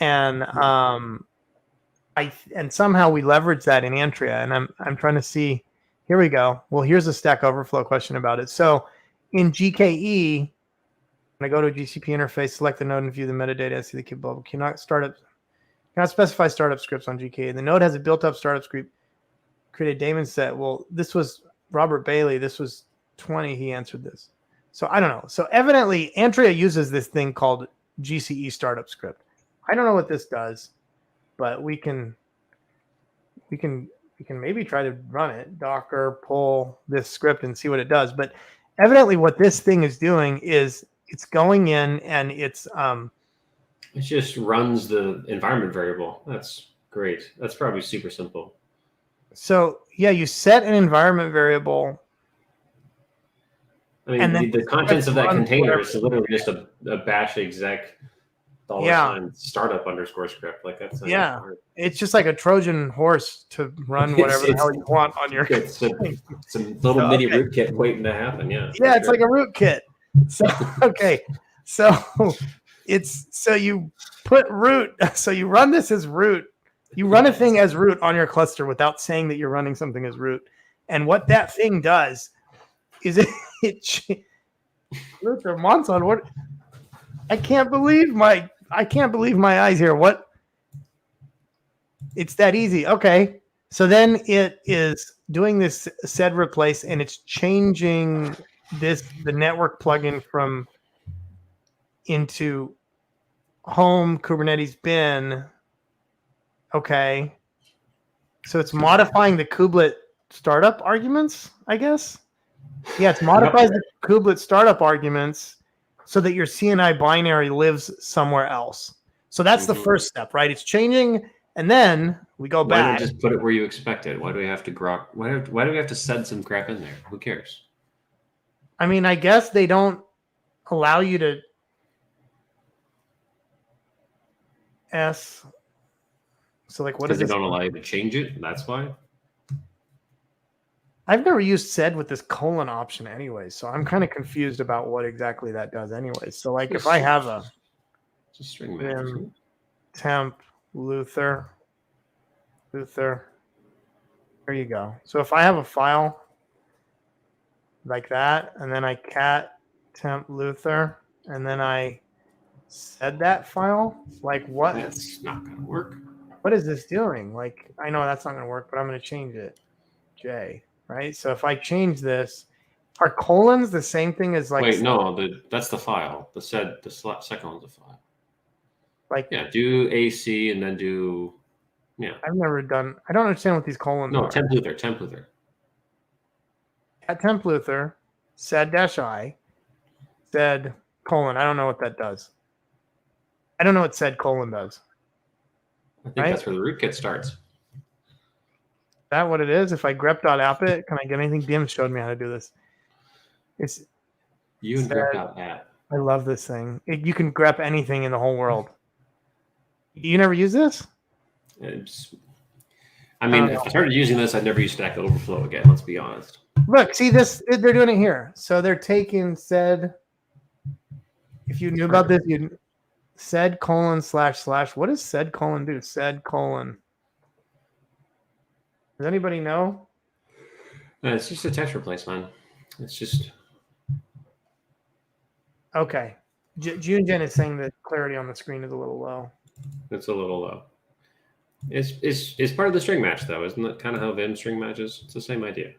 and somehow we leverage that in Antrea, and I'm trying to see. Here we go. Well, here's a Stack Overflow question about it. So in GKE, when I go to a GCP interface, select the node and view the metadata, I see the bubble. Cannot specify startup scripts on GKE. The node has a built-up startup script. Create a daemon set. Well, this was Robert Bailey. This was 20. He answered this. So I don't know. So evidently, Antrea uses this thing called GKE startup script. I don't know what this does, but we can maybe try to run it. Docker pull this script and see what it does. But evidently, what this thing is doing is it's going in and it's it just runs the environment variable. That's great. That's probably super simple. So yeah, you set an environment variable. I mean, the contents of that container is literally just a bash exec $ startup _ script. Like that's hard. It's just like a Trojan horse to run whatever the hell you want on your. It's some little mini rootkit waiting to happen. Yeah. Yeah, it's like a rootkit. So so you put root. So you run this as root. You run a thing as root on your cluster without saying that you're running something as root. And what that thing does is Luther Monson, what? I can't believe my eyes here. What? It's that easy. Okay. So then it is doing this sed replace and it's changing the network plugin from into home Kubernetes bin. Okay. So it's modifying the kubelet startup arguments, I guess. Yeah, it modifies the kubelet startup arguments so that your CNI binary lives somewhere else. So that's the first step, right? It's changing, and then we go back. Why not just put it where you expect it? Why do we have to grok? Why do we have to send some crap in there? Who cares? I mean, I guess they don't allow you to So like, what is it? They don't allow you to change it. That's why. I've never used sed with this colon option anyway, so I'm kind of confused about what exactly that does anyway. So like if I have a string match, temp Luther, there you go. So if I have a file like that, and then I cat temp Luther, and then I sed that file, like what? That's not going to work. What is this doing? Like, I know that's not going to work, but I'm going to change it. J. Right. So if I change this, are colons the same thing as like? Wait, no, that's the file. The second one's a file. Like, yeah, do AC and then do, yeah. I've never done. I don't understand what these colons are. No, temp Luther. At temp Luther, sed-i, sed colon. I don't know what that does. I don't know what sed colon does. I think that's where the rootkit starts. That what it is? If I grep.appit, can I get anything? Dim showed me how to do this. It's you and grep.app. I love this thing. You can grep anything in the whole world. You never use this? If I started using this, I'd never use Stack Overflow again. Let's be honest. Look, see this? They're doing it here. So they're taking sed. If you knew about this, you'd sed colon / what does sed colon do? Sed colon. Does anybody know? It's just a text replace, man. It's just okay. June Jen is saying that clarity on the screen is a little low. It's a little low. It's part of the string match, though, isn't that kind of how Vim string matches? It's the same idea.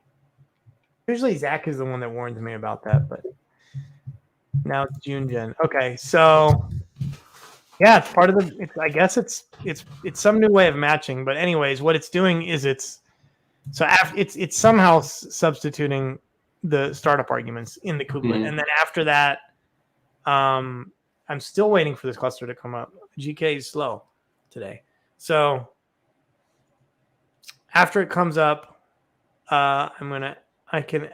Usually Zach is the one that warns me about that, but now it's June Jen. Okay, so yeah, it's part of the. I guess it's some new way of matching. But anyways, what it's doing is it's somehow substituting the startup arguments in the kubelet, and then after that, I'm still waiting for this cluster to come up. GKE is slow today, so after it comes up, I can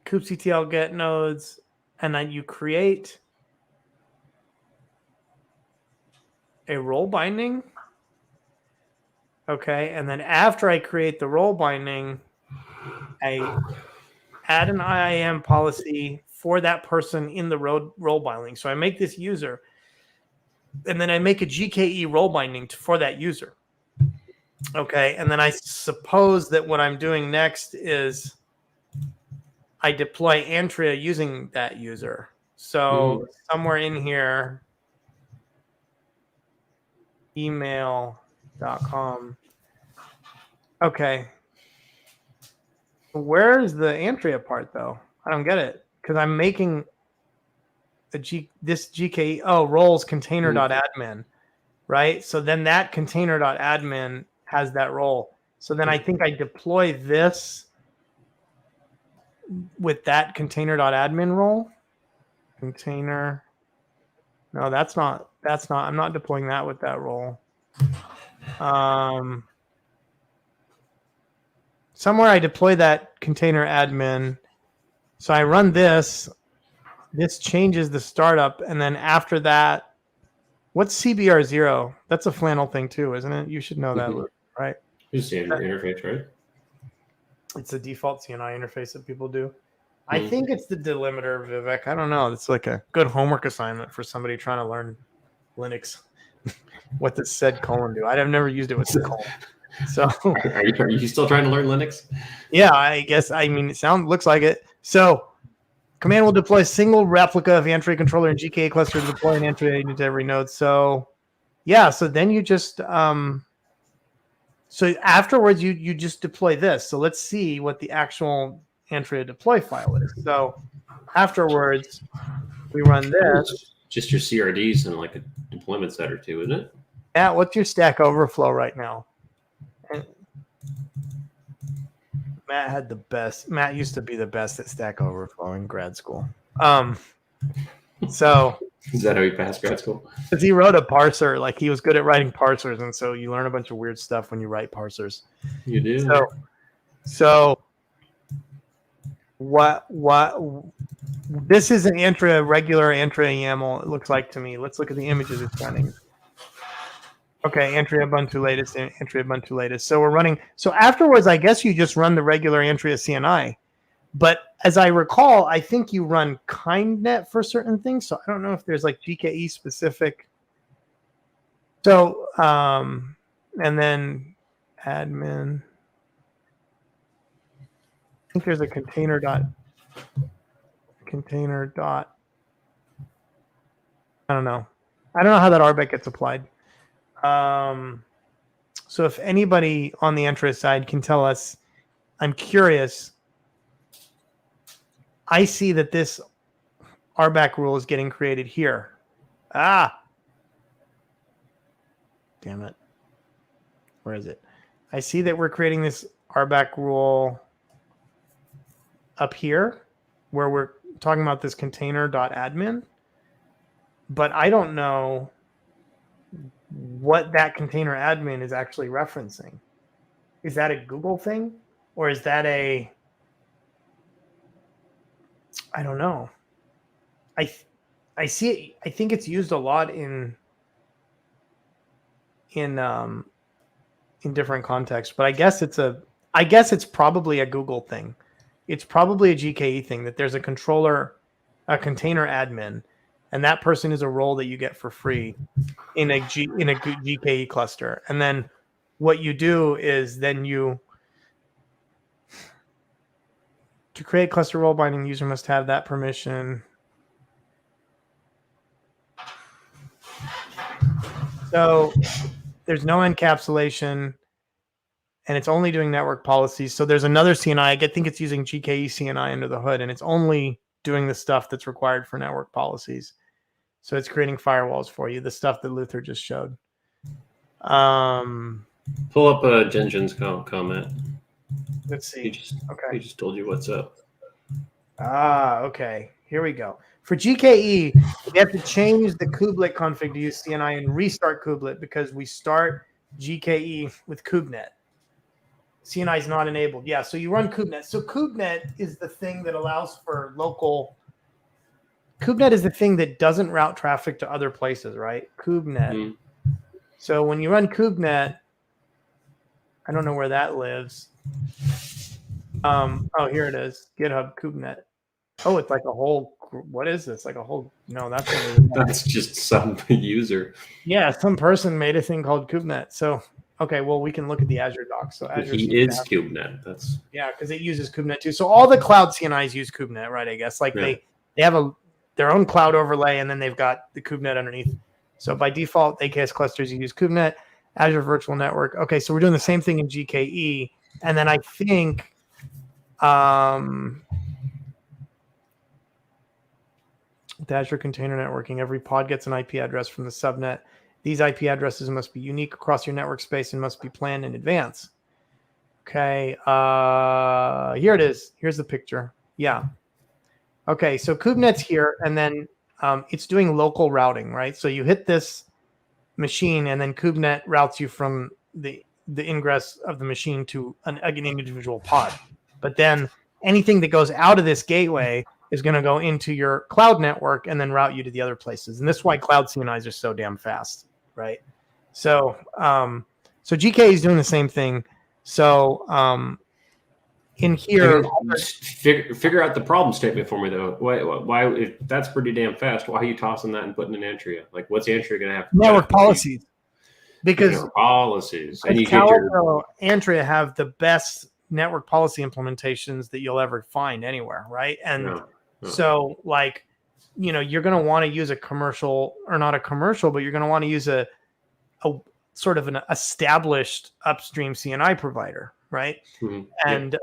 kubectl get nodes, and then you create a role binding. Okay, and then after I create the role binding, I add an IAM policy for that person in the role binding. So I make this user, and then I make a GKE role binding for that user. Okay, and then I suppose that what I'm doing next is I deploy Antrea using that user. So somewhere in here, email.com. Okay. Where's the Antrea part, though? I don't get it. Because I'm making this GKE roles container.admin, right? So then that container.admin has that role. So then I think I deploy this with that container.admin role. Container. No, that's not. I'm not deploying that with that role. Somewhere I deploy that container admin. So I run this. This changes the startup, and then after that, what's CBR0? That's a flannel thing too, isn't it? You should know that, right? It's standard interface, right? It's a default CNI interface that people do. I think it's the delimiter, Vivek. I don't know. It's like a good homework assignment for somebody trying to learn Linux. What does sed colon do? I've never used it with the colon. So are you still trying to learn Linux? Yeah, I guess. I mean, looks like it. So command will deploy a single replica of Antrea controller and GKE cluster to deploy an Antrea agent to every node. So yeah, so then you just so afterwards you just deploy this. So let's see what the actual Antrea deploy file is. So afterwards we run this. Just your CRDs and like a deployment set or two, isn't it? Matt, what's your Stack Overflow right now? Matt had the best. Matt used to be the best at Stack Overflow in grad school. So is that how he passed grad school? Because he wrote a parser, like he was good at writing parsers, and so you learn a bunch of weird stuff when you write parsers. You do. So what? This is an regular Antrea YAML. It looks like to me. Let's look at the images it's running. Okay, Antrea Ubuntu latest, Antrea Ubuntu latest. So we're running. So afterwards, I guess you just run the regular Antrea CNI. But as I recall, I think you run KindNet for certain things. So I don't know if there's like GKE specific. So and then admin. I think there's a container dot. I don't know. I don't know how that RBAC gets applied. So if anybody on the Antrea side can tell us, I'm curious. I see that this RBAC rule is getting created here. Damn it. Where is it? I see that we're creating this RBAC rule up here where we're talking about this container.admin, but I don't know what that container admin is actually referencing. Is that a Google thing? Or is that I don't know. I see it. I think it's used a lot in different contexts, but I guess it's probably a Google thing. It's probably a GKE thing that there's a controller, a container admin, and that person is a role that you get for free in a GKE cluster. And then what you do is then to create cluster role binding, user must have that permission. So there's no encapsulation, and it's only doing network policies. So there's another CNI. I think it's using GKE CNI under the hood, and it's only doing the stuff that's required for network policies. So it's creating firewalls for you, the stuff that Luther just showed. Pull up Jinjin's comment. Let's see. He just told you what's up. Okay. Here we go. For GKE, you have to change the kubelet config to use CNI and restart kubelet because we start GKE with kubenet. CNI is not enabled. Yeah, so you run kubenet. So kubenet is the thing that allows for local. Kubenet is the thing that doesn't route traffic to other places, right? Kubenet. Mm-hmm. So when you run kubenet, I don't know where that lives. Here it is. GitHub kubenet. Oh, it's like a whole. What is this? Like a whole? No, that's just some user. Yeah, some person made a thing called kubenet. So okay, well we can look at the Azure docs. So Azure is kubenet. That's because it uses kubenet too. So all the cloud CNIs use kubenet, right? I guess they have their own cloud overlay, and then they've got the kubenet underneath. So by default, AKS clusters you use kubenet, Azure Virtual Network. Okay, so we're doing the same thing in GKE, and then I think. With Azure Container Networking, every pod gets an IP address from the subnet. These IP addresses must be unique across your network space and must be planned in advance. Okay, here it is. Here's the picture. Yeah. Okay, so KubeNet's here, and then it's doing local routing, right? So you hit this machine, and then KubeNet routes you from the ingress of the machine to an individual pod. But then anything that goes out of this gateway is going to go into your cloud network and then route you to the other places. And this is why cloud CNIs are so damn fast, right? So so GKE is doing the same thing. So in here, figure out the problem statement for me though. Why if that's pretty damn fast, why are you tossing that and putting in Antrea? Like, what's Antrea going to have? Network policies. Because network policies, and Calico, Antrea have the best network policy implementations that you'll ever find anywhere, right? And so, like, you know, you're going to want to use a commercial, or not a commercial, but you're going to want to use a sort of an established upstream CNI provider, right? Mm-hmm. And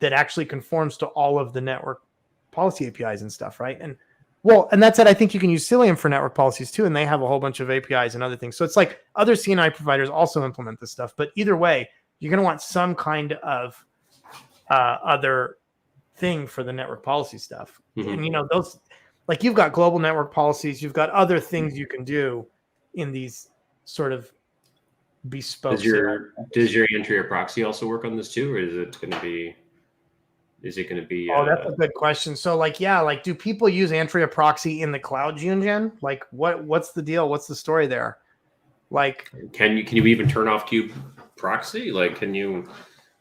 that actually conforms to all of the network policy APIs and stuff, right? And well, and that said, I think you can use Cilium for network policies too, and they have a whole bunch of APIs and other things. So it's like other CNI providers also implement this stuff. But either way, you're going to want some kind of other thing for the network policy stuff. Mm-hmm. And, you know, those, like, you've got global network policies, you've got other things you can do in these sort of bespoke. Does your Antrea proxy also work on this too, or is it going to be? Oh, that's a good question. So, like, yeah, like, do people use Antrea proxy in the cloud, Junjin? Like, what's the deal? What's the story there? Like, can you even turn off Cube proxy? Like, can you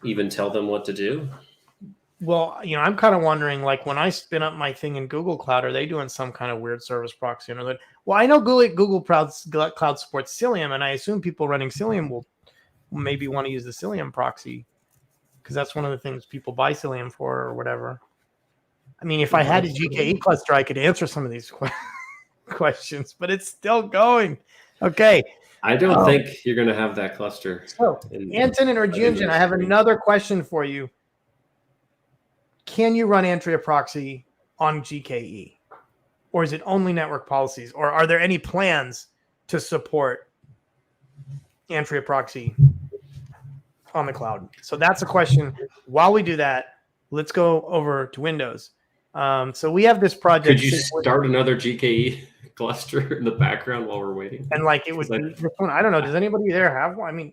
even tell them what to do? Well, you know, I'm kind of wondering, like, when I spin up my thing in Google Cloud, are they doing some kind of weird service proxy? Well, I know Google Cloud supports Cilium, and I assume people running Cilium will maybe want to use the Cilium proxy, because that's one of the things people buy Cilium for or whatever. I mean, if I had a GKE cluster, I could answer some of these questions, but it's still going. Okay. I don't think you're going to have that cluster. So, Anton or Junjin, I have another question for you. Can you run Antrea proxy on GKE? Or is it only network policies? Or are there any plans to support Antrea proxy on the cloud? So that's a question. While we do that, let's go over to Windows. So we have this project. Could you start another GKE cluster in the background while we're waiting? And like, it would be this one. I don't know. Does anybody there have one? I mean,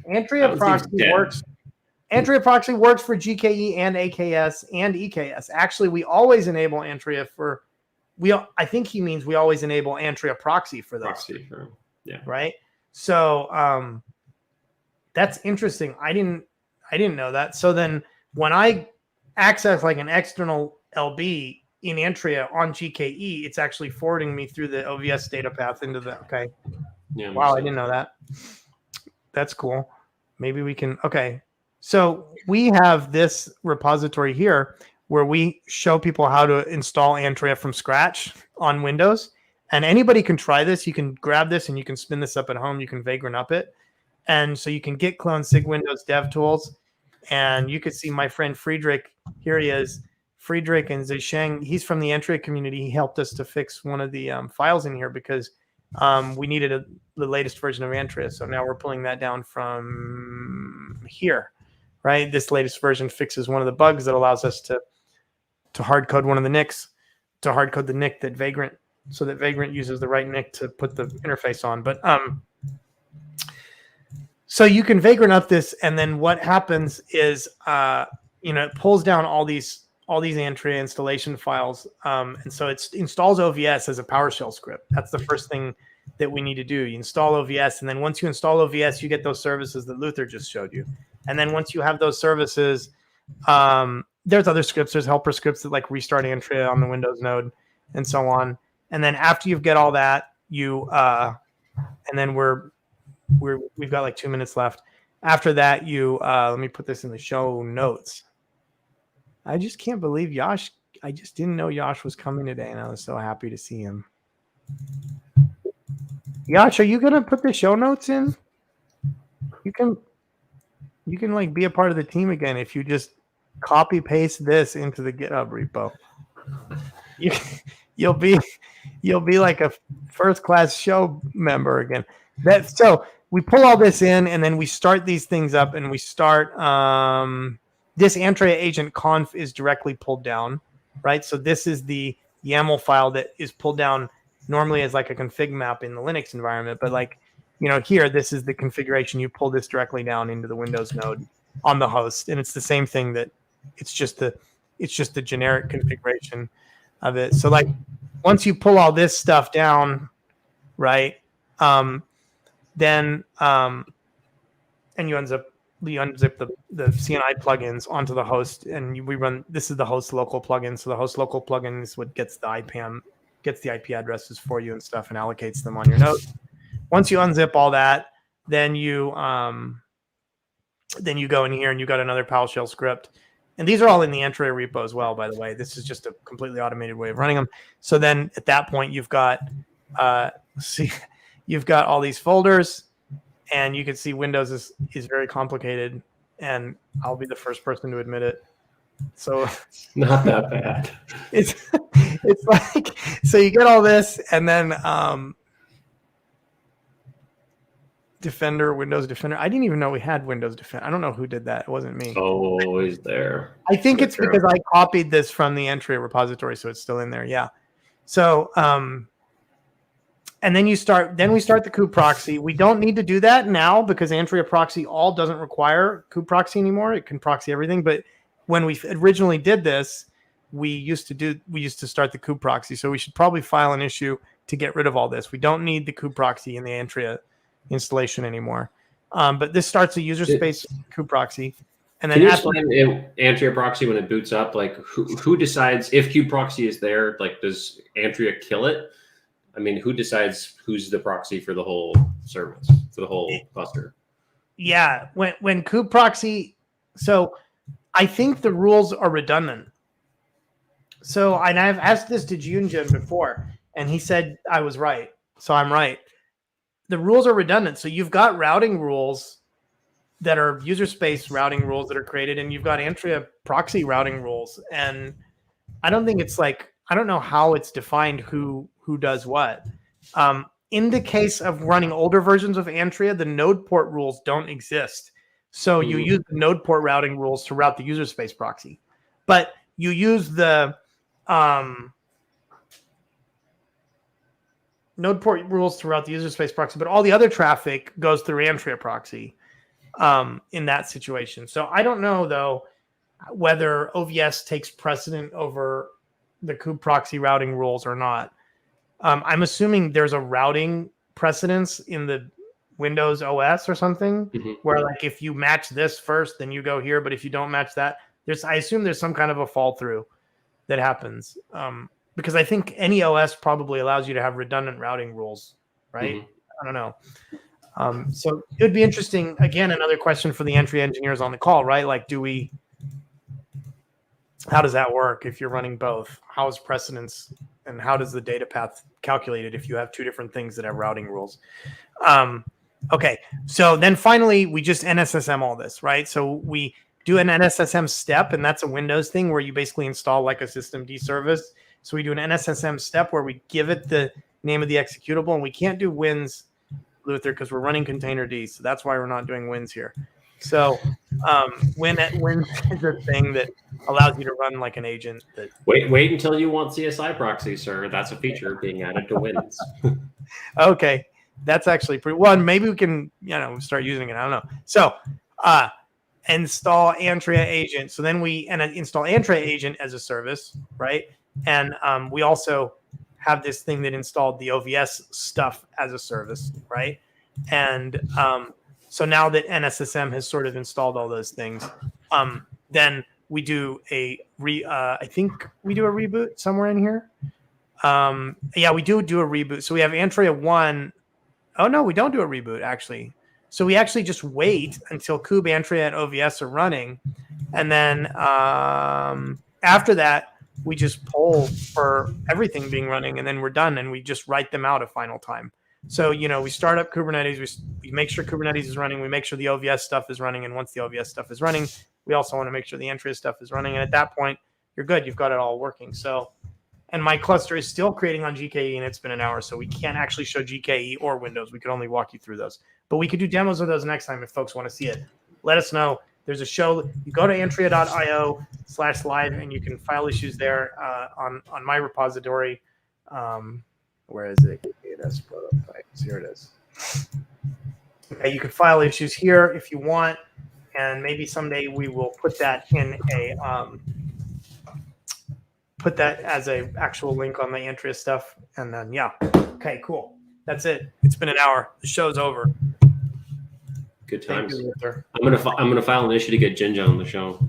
Antrea proxy works. Antrea proxy works for GKE and AKS and EKS. Actually, we always enable Antrea for. I think he means we always enable Antrea proxy for those. Proxy, yeah. Right. So that's interesting. I didn't know that. So then when I access like an external LB in Antrea on GKE, it's actually forwarding me through the OVS data path into the. Okay. Yeah. Wow, I didn't know that. That's cool. Maybe we can. Okay. So we have this repository here where we show people how to install Antrea from scratch on Windows. And anybody can try this. You can grab this and you can spin this up at home. You can Vagrant up it. And so you can git clone sig Windows dev tools. And you could see my friend Friedrich. Here he is. Friedrich and Zisheng. He's from the Antrea community. He helped us to fix one of the files in here because we needed the latest version of Antrea. So now we're pulling that down from here. Right, this latest version fixes one of the bugs that allows us to hard code one of the NICs, to hard code the NIC that Vagrant, so that Vagrant uses the right NIC to put the interface on. But so you can Vagrant up this, and then what happens is it pulls down all these Antrea installation files, and so it installs OVS as a PowerShell script. That's the first thing that we need to do. You install OVS, and then once you install OVS, you get those services that Luther just showed you. And then once you have those services, there's other scripts. There's helper scripts that like restart Antrea on the Windows node and so on. And then after you get all that, and then we've got like 2 minutes left. After that, let me put this in the show notes. I just can't believe Yash. I just didn't know Yash was coming today, and I was so happy to see him. Yash, are you gonna put the show notes in? You can like be a part of the team again if you just copy paste this into the GitHub repo. You you'll be like a first class show member again. So we pull all this in, and then we start these things up, and we start this Antrea Agent conf is directly pulled down, right? So this is the YAML file that is pulled down normally as like a config map in the Linux environment, but like, here, this is the configuration. You pull this directly down into the Windows node on the host, and it's the same thing that it's just the generic configuration of it. So like once you pull all this stuff down, right, then and you unzip the CNI plugins onto the host, and we run. This is the host local plugin. So the host local plugin is what gets the IPAM, gets the IP addresses for you and stuff, and allocates them on your node. Once you unzip all that, then you go in here and you got another PowerShell script. And these are all in the Antrea repo as well, by the way. This is just a completely automated way of running them. So then at that point, you've got you've got all these folders, and you can see Windows is very complicated, and I'll be the first person to admit it. So not that bad. It's like, so you get all this, and then Defender, Windows Defender. I didn't even know we had Windows Defender. I don't know who did that. It wasn't me. Always there. I think it's because I copied this from the Antrea repository, so it's still in there. Yeah. So, and then we start the kube proxy. We don't need to do that now because Antrea proxy all doesn't require kube proxy anymore. It can proxy everything. But when we originally did this, we used to start the kube proxy. So we should probably file an issue to get rid of all this. We don't need the kube proxy in the Antrea installation anymore. But this starts a user space kube proxy. And then can you explain Antrea proxy when it boots up? Like who decides if kube proxy is there? Like does Antrea kill it? I mean, who decides who's the proxy for the whole service, for the whole cluster? Yeah, when kube proxy, so I think the rules are redundant. So and I've asked this to Junjin before, and he said I was right. So I'm right. The rules are redundant. So you've got routing rules that are user space routing rules that are created, and you've got Antrea proxy routing rules. And I don't think it's like, I don't know how it's defined who does what. In the case of running older versions of Antrea, the node port rules don't exist. So you use the node port routing rules to route the user space proxy. But you use the node port rules throughout the user space proxy, but all the other traffic goes through Antrea proxy in that situation. So I don't know, though, whether OVS takes precedent over the kube proxy routing rules or not. I'm assuming there's a routing precedence in the Windows OS or something, where like if you match this first, then you go here. But if you don't match that, I assume there's some kind of a fall through that happens. Because I think any OS probably allows you to have redundant routing rules, right? I don't know. So it would be interesting. Again, another question for the Antrea engineers on the call, right? Like, how does that work if you're running both? How is precedence and how does the data path calculated if you have two different things that have routing rules? Okay, so then finally we just NSSM all this, right? So we do an NSSM step, and that's a Windows thing where you basically install like a systemd service. So we do an NSSM step where we give it the name of the executable, and we can't do wins, Luther, because we're running containerd. So that's why we're not doing wins here. So win is a thing that allows you to run like an agent. That wait until you want CSI proxy, sir. That's a feature being added to wins. Okay, that's actually pretty. Well, maybe we can start using it. I don't know. So install Antrea Agent. So then we install Antrea Agent as a service, right? And we also have this thing that installed the OVS stuff as a service, right? And so now that NSSM has sort of installed all those things, then we do I think we do a reboot somewhere in here. Yeah, we do a reboot. So we have Antrea 1. Oh, no, we don't do a reboot, actually. So we actually just wait until kube, Antrea, and OVS are running. And then after that, we just poll for everything being running, and then we're done, and we just write them out a final time. So, we start up Kubernetes, we make sure Kubernetes is running, we make sure the OVS stuff is running, and once the OVS stuff is running, we also want to make sure the Antrea stuff is running, and at that point, you're good. You've got it all working. So, And my cluster is still creating on GKE, and it's been an hour, so we can't actually show GKE or Windows. We could only walk you through those. But we could do demos of those next time if folks want to see it. Let us know. There's a show. You go to antrea.io/live, and you can file issues there on my repository. Where is it? Here it is. Okay, you can file issues here if you want, and maybe someday we will put that in a put that as a actual link on the Antrea stuff, and then yeah. Okay, cool. That's it. It's been an hour. The show's over. Good times. You, I'm gonna file an issue to get Jinja on the show.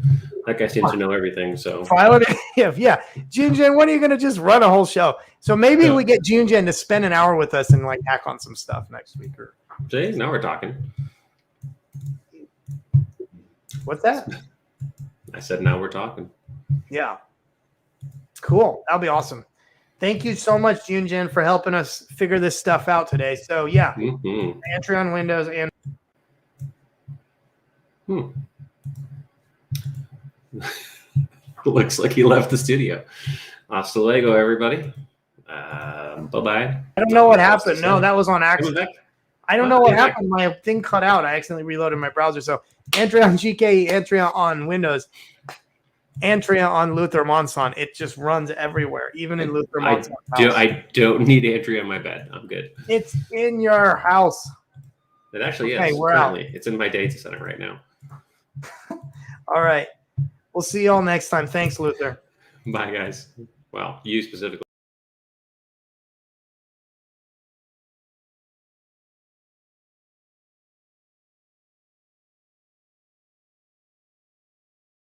That guy seems to know everything. So file it. Yeah. Junjin, when are you gonna just run a whole show? So maybe we get Junjin to spend an hour with us and like hack on some stuff next week. Or see, now we're talking. What's that? I said now we're talking. Yeah. Cool. That'll be awesome. Thank you so much, Junjin, for helping us figure this stuff out today. So yeah, Antrea on Windows and looks like he left the studio. Hasta luego, everybody. Bye-bye. I don't know what happened. No, that was on accident. I don't know what happened. My thing cut out. I accidentally reloaded my browser. So Antrea on GKE, Antrea on Windows, Antrea on Luther Monson. It just runs everywhere, even in Luther Monson's house. I don't need Antrea on my bed. I'm good. It's in your house. It actually is. We're currently. It's in my data center right now. All right. We'll see you all next time. Thanks, Luther. Bye, guys. Well, you specifically.